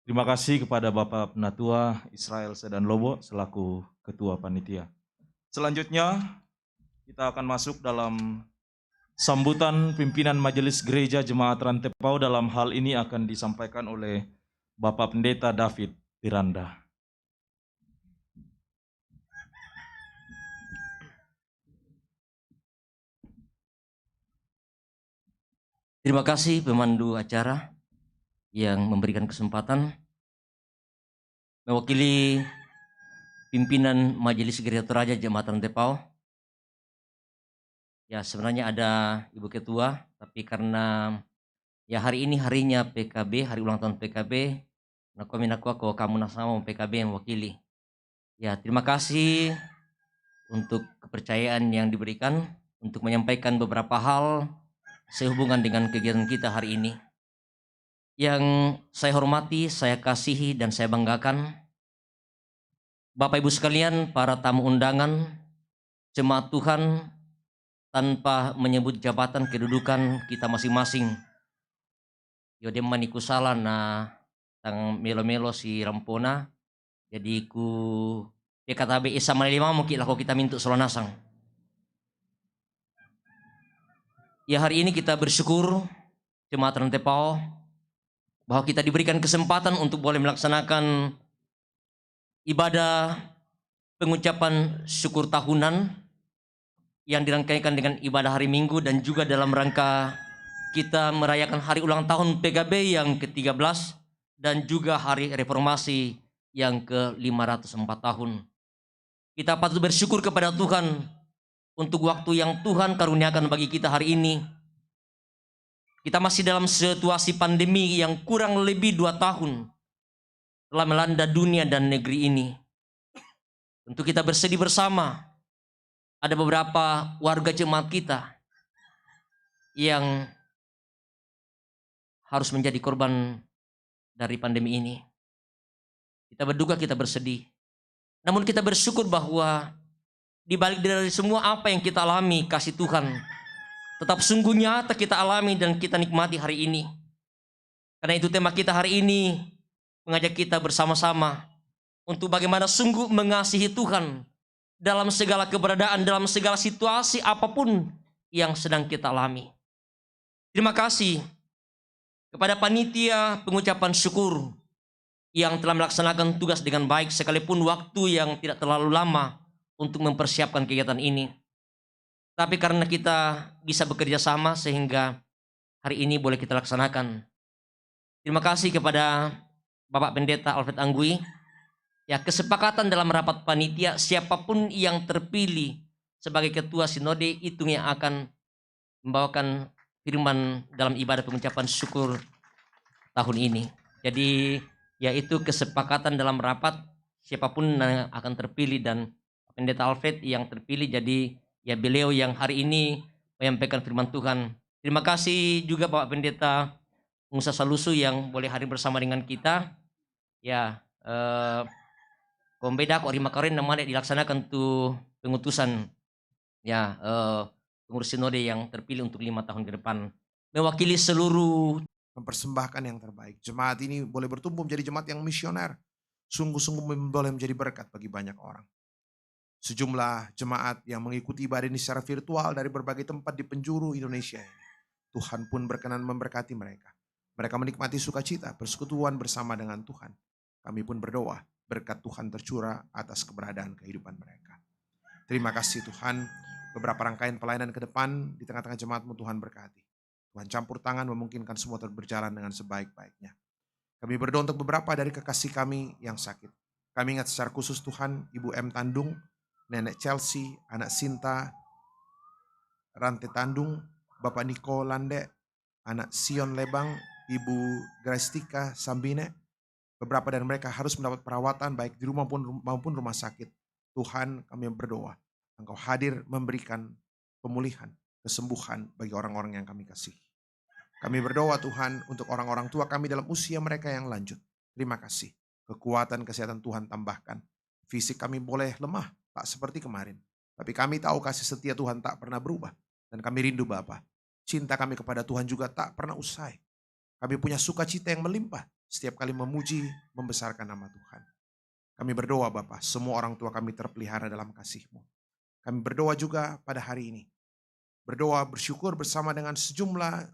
Terima kasih kepada Bapak Penatua Israel Sedan Lobo selaku Ketua Panitia. Selanjutnya kita akan masuk dalam sambutan pimpinan Majelis Gereja Jemaat Rantepao. Dalam hal ini akan disampaikan oleh Bapak Pendeta David Tiranda. Terima kasih pemandu acara yang memberikan kesempatan mewakili pimpinan Majelis Gereja Toraja Jemaat Rantepao. Ya, sebenarnya ada Ibu Ketua, tapi karena ya hari ini harinya PKB, hari ulang tahun PKB, kami kamu nasama PKB yang mewakili. Ya, terima kasih untuk kepercayaan yang diberikan untuk menyampaikan beberapa hal sehubungan dengan kegiatan kita hari ini. Yang saya hormati, saya kasihi, dan saya banggakan Bapak Ibu sekalian, para tamu undangan, jemaat Tuhan, tanpa menyebut jabatan kedudukan kita masing-masing yo demani ku salah na tang melo-melo si Rampona. Jadi ku PKTB isa manilima mo lako kita mintu solonasang. Ya hari ini kita bersyukur Jemaat Rantepao bahwa kita diberikan kesempatan untuk boleh melaksanakan ibadah pengucapan syukur tahunan yang dirangkaikan dengan ibadah hari Minggu dan juga dalam rangka kita merayakan hari ulang tahun PKB yang ke-13 dan juga hari reformasi yang ke-504 tahun. Kita patut bersyukur kepada Tuhan untuk waktu yang Tuhan karuniakan bagi kita hari ini. Kita masih dalam situasi pandemi yang kurang lebih 2 tahun telah melanda dunia dan negeri ini. Tentu kita bersedih bersama. Ada beberapa warga jemaat kita yang harus menjadi korban dari pandemi ini. Kita berduka, kita bersedih. Namun kita bersyukur bahwa di balik dari semua apa yang kita alami, kasih Tuhan tetap sungguh nyata kita alami dan kita nikmati hari ini. Karena itu tema kita hari ini mengajak kita bersama-sama untuk bagaimana sungguh mengasihi Tuhan dalam segala keberadaan, dalam segala situasi apapun yang sedang kita alami. Terima kasih kepada panitia pengucapan syukur yang telah melaksanakan tugas dengan baik sekalipun waktu yang tidak terlalu lama untuk mempersiapkan kegiatan ini. Tapi karena kita bisa bekerja sama sehingga hari ini boleh kita laksanakan. Terima kasih kepada Bapak Pendeta Alfred Anggui. Ya, kesepakatan dalam rapat panitia siapapun yang terpilih sebagai ketua sinode itu yang akan membawakan firman dalam ibadah pengucapan syukur tahun ini. Jadi yaitu kesepakatan dalam rapat siapapun yang akan terpilih dan Pendeta Alfred yang terpilih jadi ya beliau yang hari ini menyampaikan firman Tuhan. Terima kasih juga Bapak Pendeta Musa Salusu yang boleh hadir bersama dengan kita. Ya, kombeda kok rima karen namanya dilaksanakan tuh pengutusan ya pengurus sinode yang terpilih untuk 5 tahun ke depan. Mewakili seluruh mempersembahkan yang terbaik. Jemaat ini boleh bertumbuh menjadi jemaat yang misioner. Sungguh-sungguh boleh menjadi berkat bagi banyak orang. Sejumlah jemaat yang mengikuti ibadah ini secara virtual dari berbagai tempat di penjuru Indonesia ini. Tuhan pun berkenan memberkati mereka. Mereka menikmati sukacita, persekutuan bersama dengan Tuhan. Kami pun berdoa, berkat Tuhan tercurah atas keberadaan kehidupan mereka. Terima kasih Tuhan, beberapa rangkaian pelayanan ke depan di tengah-tengah jemaat-Mu Tuhan berkati. Tuhan campur tangan memungkinkan semua berjalan dengan sebaik-baiknya. Kami berdoa untuk beberapa dari kekasih kami yang sakit. Kami ingat secara khusus Tuhan, Ibu M. Tandung, Nenek Chelsea, Anak Sinta, Rante Tandung, Bapak Niko Lande, Anak Sion Lebang, Ibu Grestika Sambine. Beberapa dari mereka harus mendapat perawatan baik di rumah maupun rumah sakit. Tuhan, kami berdoa, Engkau hadir memberikan pemulihan, kesembuhan bagi orang-orang yang kami kasihi. Kami berdoa Tuhan untuk orang-orang tua kami dalam usia mereka yang lanjut. Terima kasih. Kekuatan kesehatan Tuhan tambahkan. Fisik kami boleh lemah, tak seperti kemarin. Tapi kami tahu kasih setia Tuhan tak pernah berubah. Dan kami rindu Bapa. Cinta kami kepada Tuhan juga tak pernah usai. Kami punya sukacita yang melimpah setiap kali memuji, membesarkan nama Tuhan. Kami berdoa Bapa, semua orang tua kami terpelihara dalam kasih-Mu. Kami berdoa juga pada hari ini. Berdoa bersyukur bersama dengan sejumlah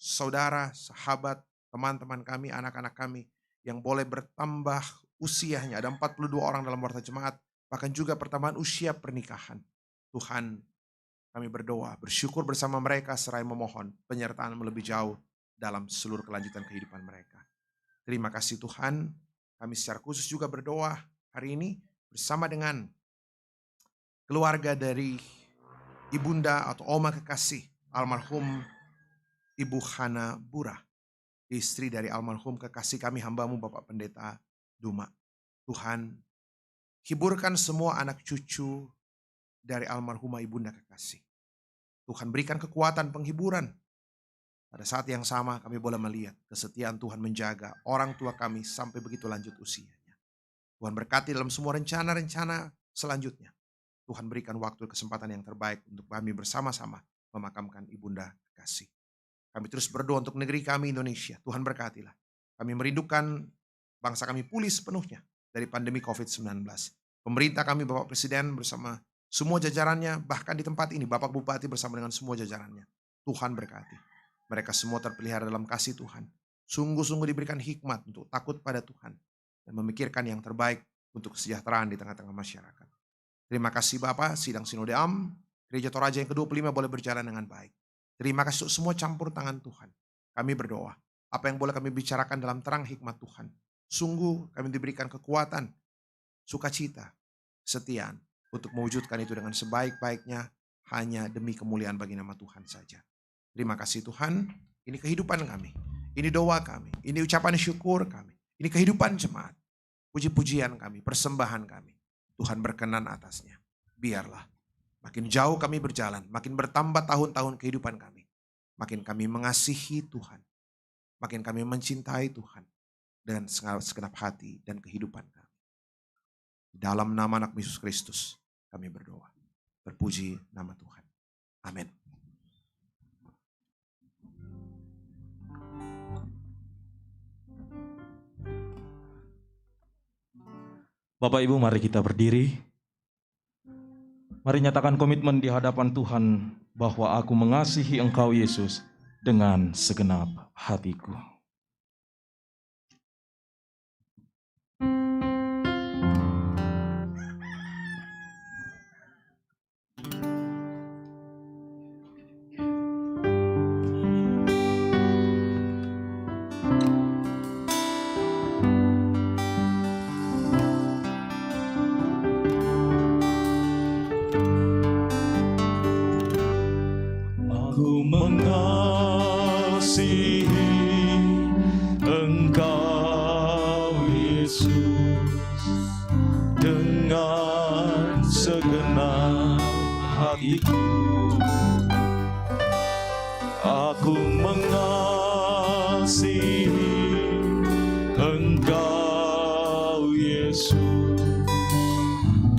saudara, sahabat, teman-teman kami, anak-anak kami yang boleh bertambah usianya. Ada 42 orang dalam warta jemaat, bahkan juga pertambahan usia pernikahan. Tuhan, kami berdoa, bersyukur bersama mereka seraya memohon penyertaan lebih jauh dalam seluruh kelanjutan kehidupan mereka. Terima kasih Tuhan, kami secara khusus juga berdoa hari ini bersama dengan keluarga dari ibunda atau oma kekasih almarhum Ibu Hana Burah, istri dari almarhum kekasih kami hamba-Mu Bapak Pendeta Duma. Tuhan, hiburkan semua anak cucu dari almarhumah ibunda kekasih. Tuhan berikan kekuatan penghiburan. Pada saat yang sama kami boleh melihat kesetiaan Tuhan menjaga orang tua kami sampai begitu lanjut usianya. Tuhan berkati dalam semua rencana-rencana selanjutnya. Tuhan berikan waktu kesempatan yang terbaik untuk kami bersama-sama memakamkan ibunda kekasih. Kami terus berdoa untuk negeri kami Indonesia. Tuhan berkatilah. Kami merindukan bangsa kami pulih sepenuhnya dari pandemi COVID-19. Pemerintah kami, Bapak Presiden bersama semua jajarannya, bahkan di tempat ini Bapak Bupati bersama dengan semua jajarannya. Tuhan berkati. Mereka semua terpelihara dalam kasih Tuhan. Sungguh-sungguh diberikan hikmat untuk takut pada Tuhan dan memikirkan yang terbaik untuk kesejahteraan di tengah-tengah masyarakat. Terima kasih Bapak, sidang Sinode Am, Gereja Toraja yang ke-25 boleh berjalan dengan baik. Terima kasih untuk semua campur tangan Tuhan. Kami berdoa, apa yang boleh kami bicarakan dalam terang hikmat Tuhan. Sungguh kami diberikan kekuatan, sukacita, kesetiaan untuk mewujudkan itu dengan sebaik-baiknya hanya demi kemuliaan bagi nama Tuhan saja. Terima kasih Tuhan, ini kehidupan kami, ini doa kami, ini ucapan syukur kami, ini kehidupan jemaat, puji-pujian kami, persembahan kami. Tuhan berkenan atasnya. Biarlah makin jauh kami berjalan, makin bertambah tahun-tahun kehidupan kami, makin kami mengasihi Tuhan, makin kami mencintai Tuhan dengan segenap hati dan kehidupan kami. Dalam nama anak Yesus Kristus kami berdoa. Terpuji nama Tuhan. Amin. Bapak Ibu, mari kita berdiri. Mari nyatakan komitmen di hadapan Tuhan bahwa aku mengasihi Engkau Yesus dengan segenap hatiku. Aku mengasihi Engkau Yesus dengan segenap hatiku. Aku mengasihi Engkau Yesus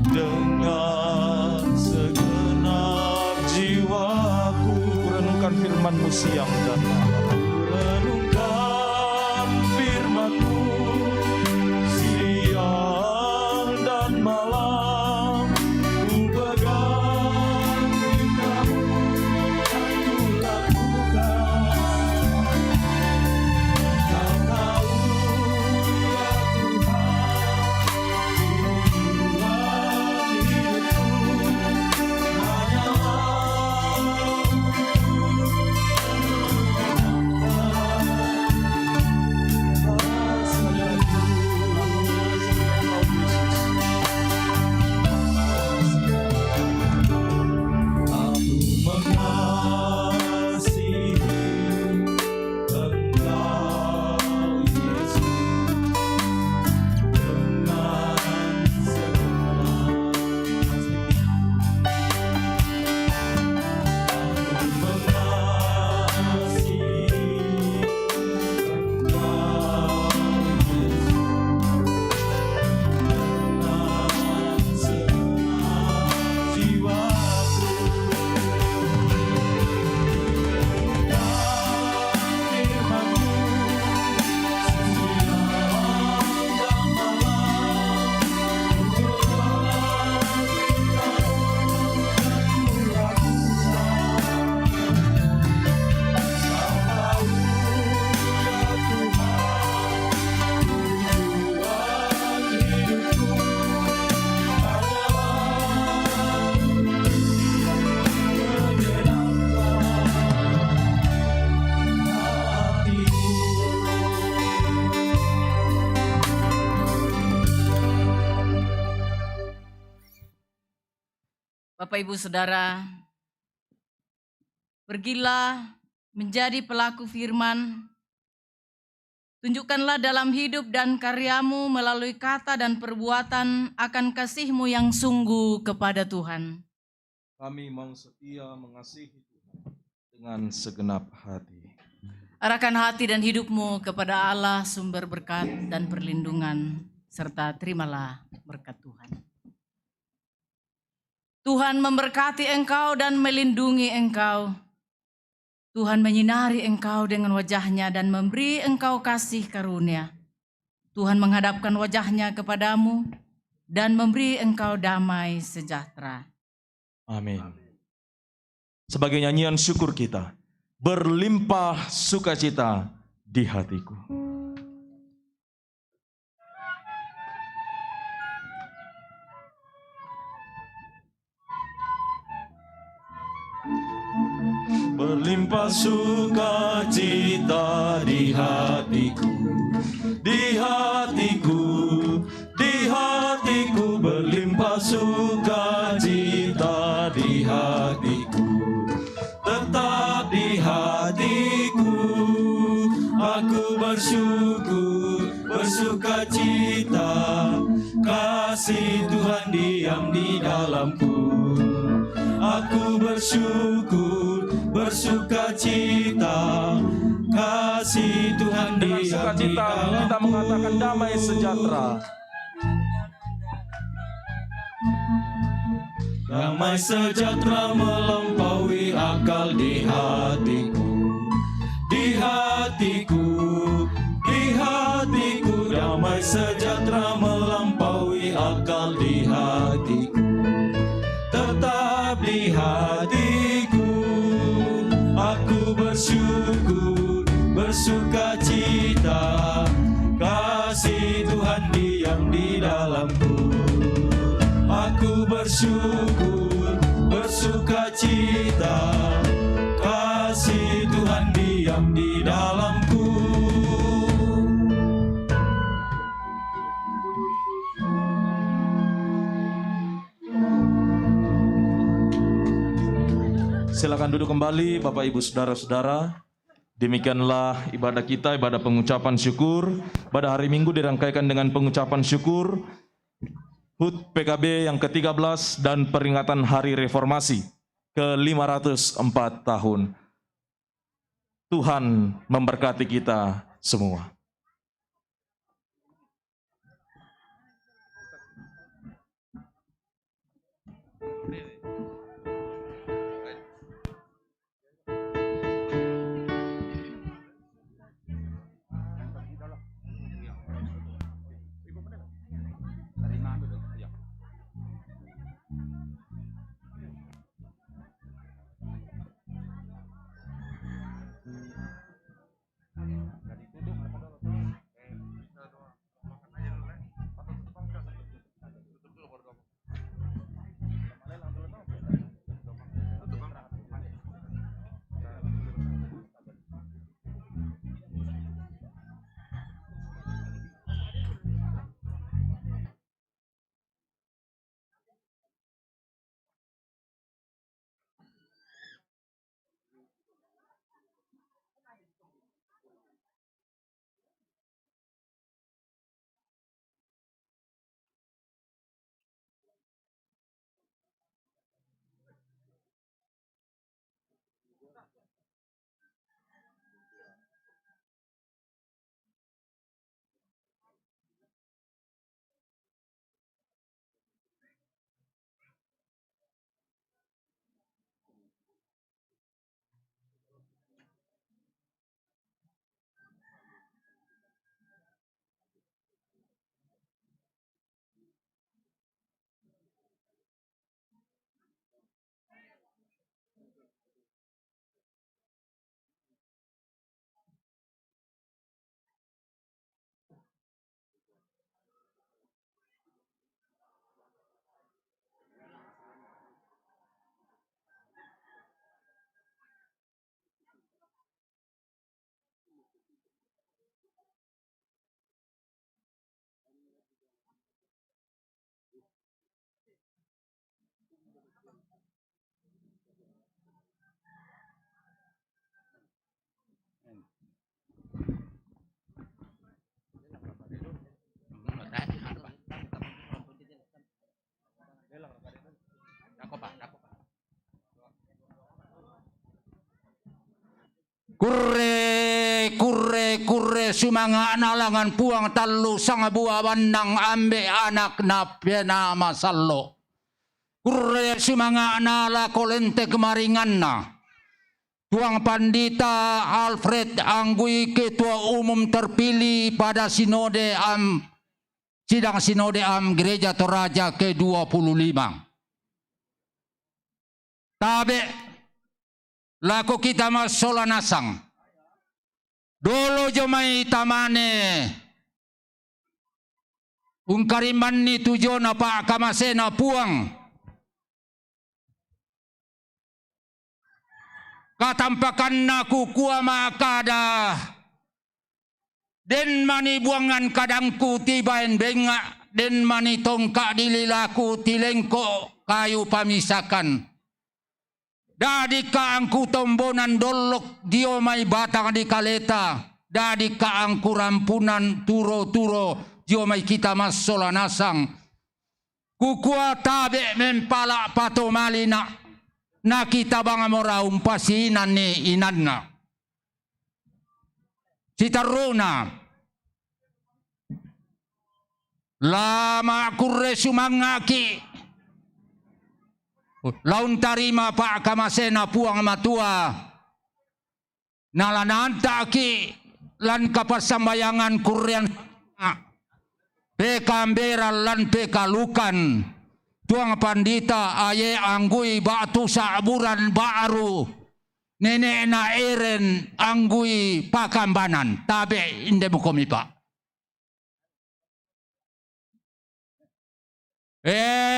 dengan segenap jiwaku. Renungkan firman-Mu siang dan malam. Renungkan firman-Mu siang dan malam. Ku pegang perintah-Mu dan ku lakukan. Kau tahu ya Tuhan, tujuan hidupku Bapak Ibu Saudara, pergilah menjadi pelaku firman. Tunjukkanlah dalam hidup dan karyamu melalui kata dan perbuatan akan kasih-Mu yang sungguh kepada Tuhan. Kami mau setia mengasihi Tuhan dengan segenap hati. Arahkan hati dan hidupmu kepada Allah sumber berkat dan perlindungan, serta terimalah berkat Tuhan. Tuhan memberkati engkau dan melindungi engkau. Tuhan menyinari engkau dengan wajah-Nya dan memberi engkau kasih karunia. Tuhan menghadapkan wajah-Nya kepadamu dan memberi engkau damai sejahtera. Amin. Sebagai nyanyian syukur kita, berlimpah sukacita di hatiku. Berlimpah sukacita di hatiku, di hatiku, di hatiku. Berlimpah sukacita di hatiku, tetap di hatiku. Aku bersyukur, bersukacita, kasih Tuhan diam di dalamku. Aku bersyukur, bersukacita, kasih Tuhan diam di dalamku. Kita mengatakan damai sejahtera. Damai sejahtera melampaui akal di hatiku, di hatiku, di hatiku. Damai sejahtera melampaui akal di hatiku, tetap di hatiku. Aku bersyukur, bersukacita, kasih Tuhan diam di dalamku. Aku bersyukur, bersukacita, kasih Tuhan diam di dalamku. Silakan duduk kembali Bapak Ibu Saudara-saudara. Demikianlah ibadah kita, ibadah pengucapan syukur. Pada hari Minggu dirangkaikan dengan pengucapan syukur HUT PKB yang ke-13 dan peringatan Hari Reformasi ke-504 tahun. Tuhan memberkati kita semua. Kurre sumanga nalangan puang talu sang buah bandang ambe anak napena masallo. Kurre sumanga nala kolente kemaringanna. Tuang Pandita Alfred Anggui, Ketua Umum terpilih pada Sidang Sinode Am Gereja Toraja ke-25. Tabe lako kita mas Solanasang. Dolo jomai tamane ungkariman ni tujona Pak Kamasena Puang. Katampakan naku kuama kada den mani buangan kadangku tibain bengak den mani tongkak dililaku tilengko kayu pamisakan dadi kaangku tombonan dolok diomai batang di kaleta dadi kaangku rampunan turo-turo diomai kita mas Solanasang kukua tabe mempalak pato malina na kita bang mora umpasinan ni inanna si taruna lama kurre sumangaki laun tarima Pak Kamasena Puang matua nalananta ki lan kapasambayangan kurrian pekambera lan pekalukan Tuang Pandita aye Anggui batu saburan baru nenek na eren Anggui Pakambanan tabe inde bukomi Pak.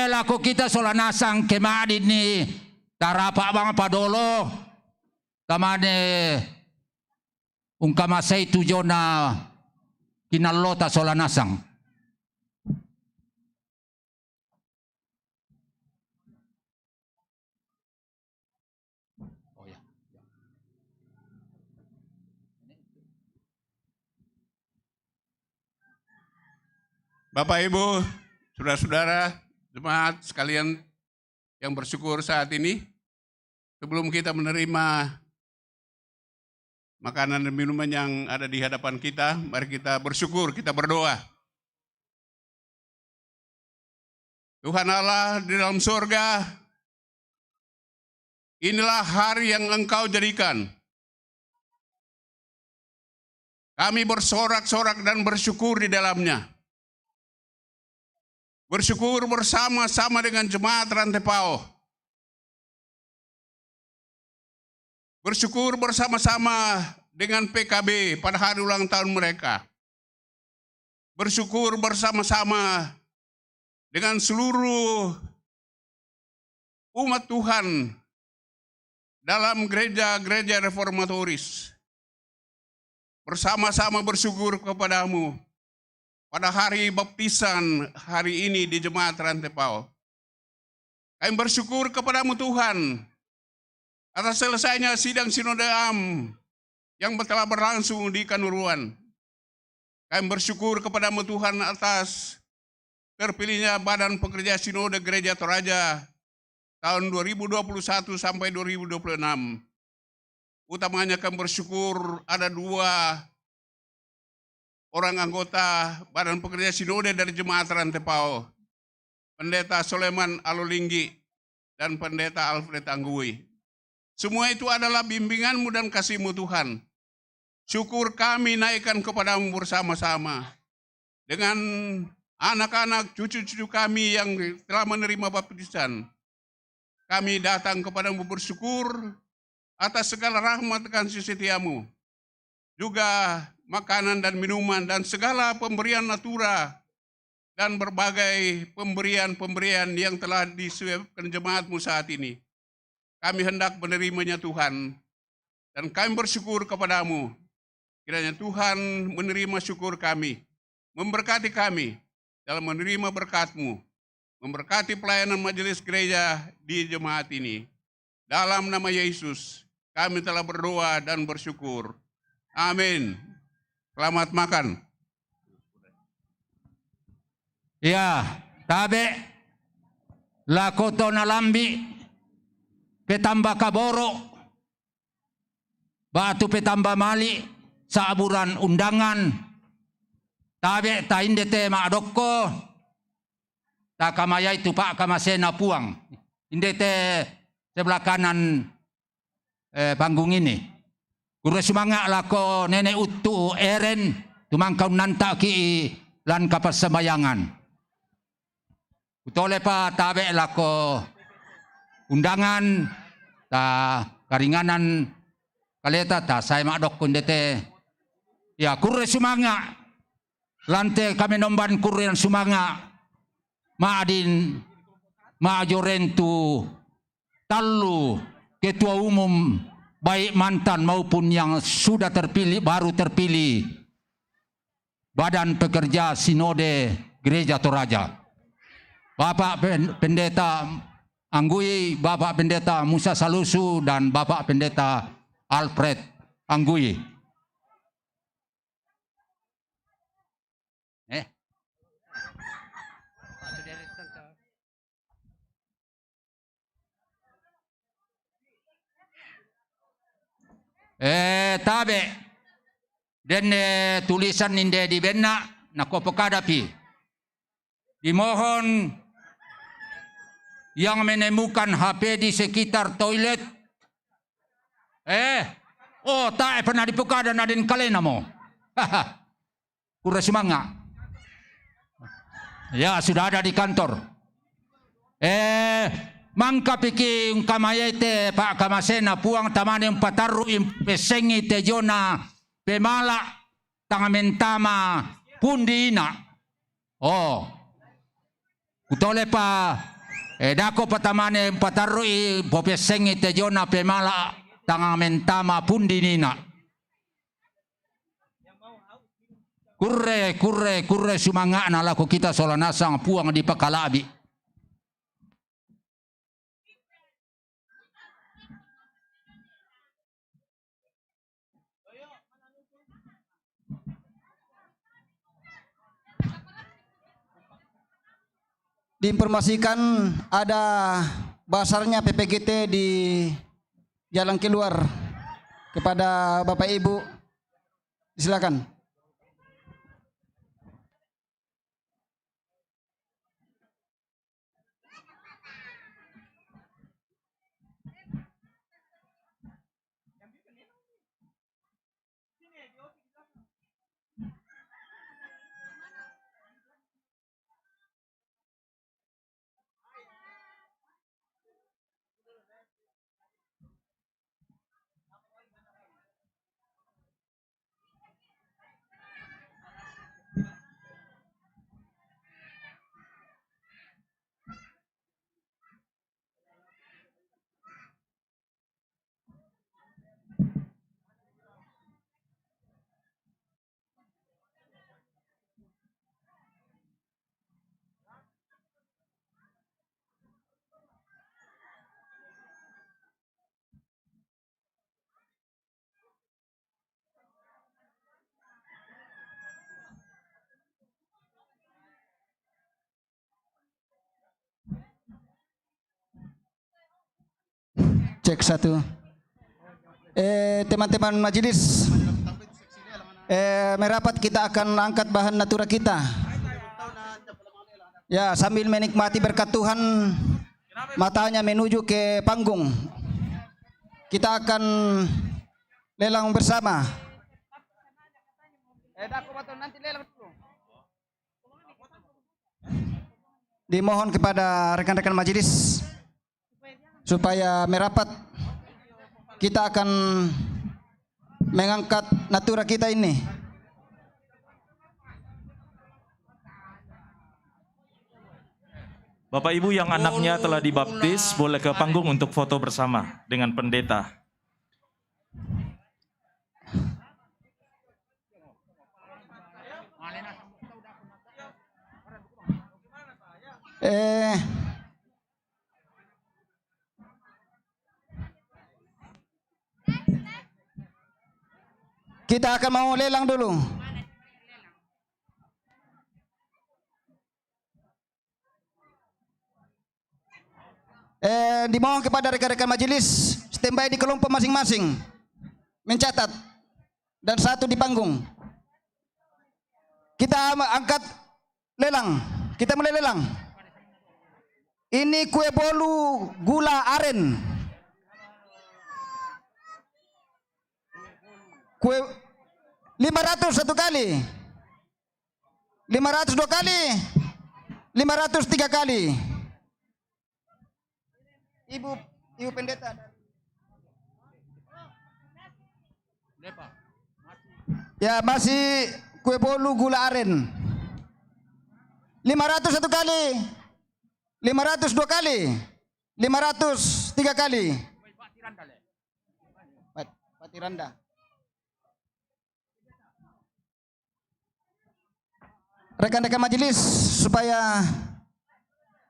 Lako kita Solanasang kemadin ni tarapa bang padolo tamane ungkamasay tujona kinalota Solanasang. Bapak Ibu, saudara-saudara, jemaat sekalian yang bersyukur saat ini, sebelum kita menerima makanan dan minuman yang ada di hadapan kita, mari kita bersyukur, kita berdoa. Tuhan Allah di dalam surga, inilah hari yang Engkau jadikan. Kami bersorak-sorak dan bersyukur di dalamnya. Bersyukur bersama-sama dengan jemaat Rantepao. Bersyukur bersama-sama dengan PKB pada hari ulang tahun mereka. Bersyukur bersama-sama dengan seluruh umat Tuhan dalam gereja-gereja reformatoris. Bersama-sama bersyukur kepadamu pada hari baptisan hari ini di Jemaat Rantepao. Kami bersyukur kepadamu Tuhan atas selesainya sidang Sinode Am yang telah berlangsung di Kanuruan. Kami bersyukur kepadamu Tuhan atas terpilihnya Badan Pekerja Sinode Gereja Toraja tahun 2021 sampai 2026. Utamanya kami bersyukur ada 2 orang anggota Badan Pekerja Sinode dari Jemaat Rantepao, Pendeta Soleman Alolinggi dan Pendeta Alfred Anggui. Semua itu adalah bimbinganmu dan kasihmu Tuhan. Syukur kami naikkan kepadamu bersama-sama dengan anak-anak cucu-cucu kami yang telah menerima baptisan. Kami datang kepadamu bersyukur atas segala rahmat dan kasih setiamu. Juga makanan dan minuman dan segala pemberian natura dan berbagai pemberian-pemberian yang telah disiapkan jemaatmu saat ini. Kami hendak menerimanya Tuhan dan kami bersyukur kepadamu. Kiranya Tuhan menerima syukur kami, memberkati kami dalam menerima berkat-Mu, memberkati pelayanan majelis gereja di jemaat ini. Dalam nama Yesus kami telah berdoa dan bersyukur. Amin. Selamat makan. Ya, tabe lakoto nalambi petamba kaboro batu petamba mali saburan undangan tabe tainde te maadokko takamaya itu Pak Kamasena Puang inde te sebelah kanan panggung ini. Kure sumanga lako nenek utu eren tumangkau nanta ki lan kapersembayangan. Utole pa tabe lako undangan ta karinganan kaleta ta saya makdok kundete. Ya kure sumanga lante kami nomban kure sumanga maadin maajorentu talu ketua umum baik mantan maupun yang sudah terpilih, baru terpilih Badan Pekerja Sinode Gereja Toraja. Bapak Pendeta Anggui, Bapak Pendeta Musa Salusu, dan Bapak Pendeta Alfred Anggui. Tabe dan tulisan inde di benna nakopokadapi. Dimohon yang menemukan HP di sekitar toilet. Tak pernah dibuka dan adin kalena mo. Kura semanga. Ya sudah ada di kantor. Mangka piki kamayete Pak Kamasena puang tamane pataru pesengi tejona pemala tangamentama pundina. Kutole pa dako patamane pataru pesengi tejona pemala tangamentama pundinina. Kurre sumanga na lako kita solanasang puang di pakalabi. Diinformasikan ada basarnya PPGT di jalan keluar kepada Bapak Ibu. Silakan. Cek satu. Teman-teman majelis, merapat kita akan angkat bahan natura kita. Ya, sambil menikmati berkat Tuhan, matanya menuju ke panggung. Kita akan lelang bersama. Dimohon kepada rekan-rekan majelis supaya merapat. Kita akan mengangkat natura kita ini. Bapak Ibu yang anaknya telah dibaptis boleh ke panggung untuk foto bersama dengan pendeta. Kita akan mau lelang dulu. Dimohon kepada rekan-rekan majelis standby di kelompok masing-masing, mencatat, dan satu di panggung. Kita angkat lelang. Kita mulai lelang. Ini kue bolu gula aren. Kue 500 satu kali. 500 dua kali. 500 tiga kali. Ibu pendeta. Ya, masih kue bolu gula aren. 500 satu kali. 500 dua kali. 500 tiga kali. Patiranda. Rekan-rekan majelis supaya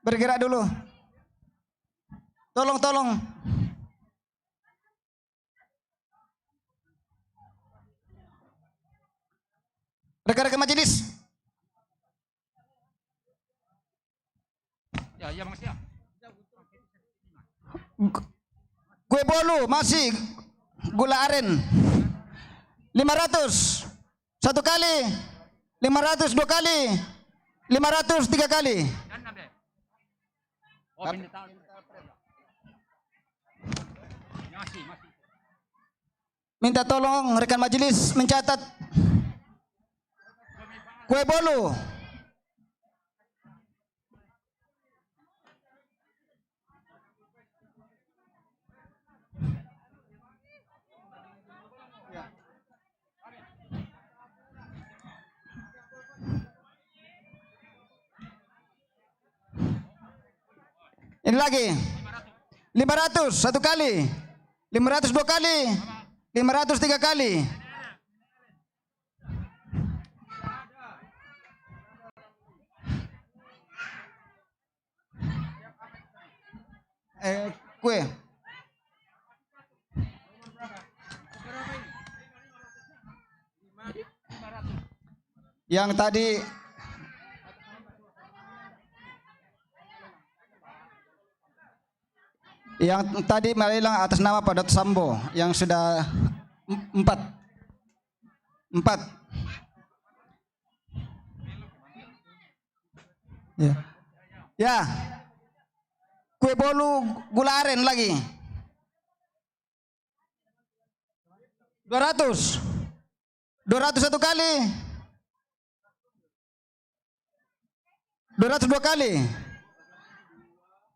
bergerak dulu. Tolong. Rekan-rekan majelis. Ya, makasih ya. Kue bolu masih gula aren 500 satu kali, 500 dua kali, 500 tiga kali. Minta tolong rekan majelis mencatat kue bolu. Ini lagi 500 satu kali, 500 dua kali, 500 tiga kali. Kue yang tadi melelang atas nama Pak Dr. Sambo yang sudah 4. Ya. Kue bolu gula aren lagi 200 satu kali, 200 dua kali,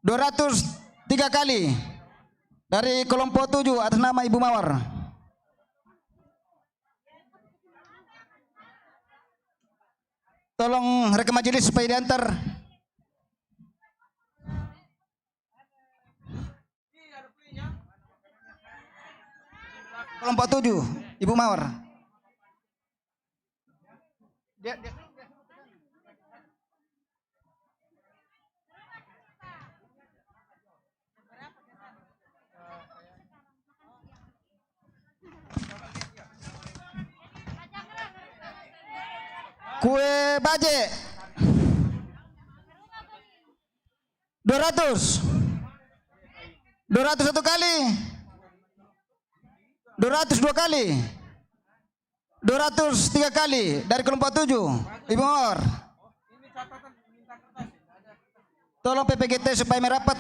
200 tiga kali dari kelompok 7 atas nama Ibu Mawar. Tolong rekan majelis supaya diantar. Kelompok 7 Ibu Mawar. Kue baje 200 satu kali, 200 dua kali, 200 tiga kali dari kelompok 7 Ibu Mawar. Tolong PPGT supaya merapat.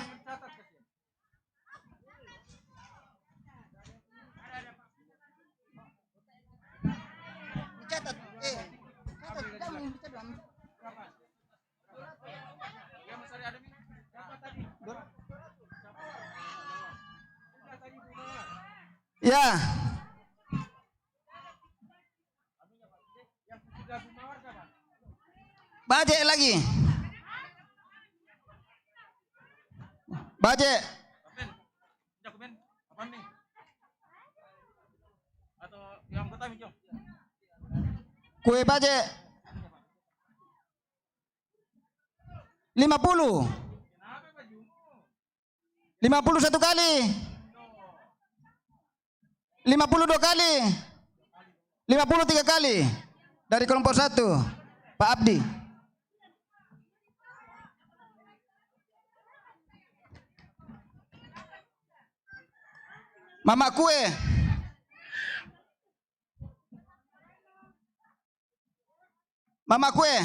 Ya. Baje lagi. Baje. Kue baje 50 satu kali, 50 dua kali, 50 tiga kali dari kelompok 1 Pak Abdi. Mama kue Mama kue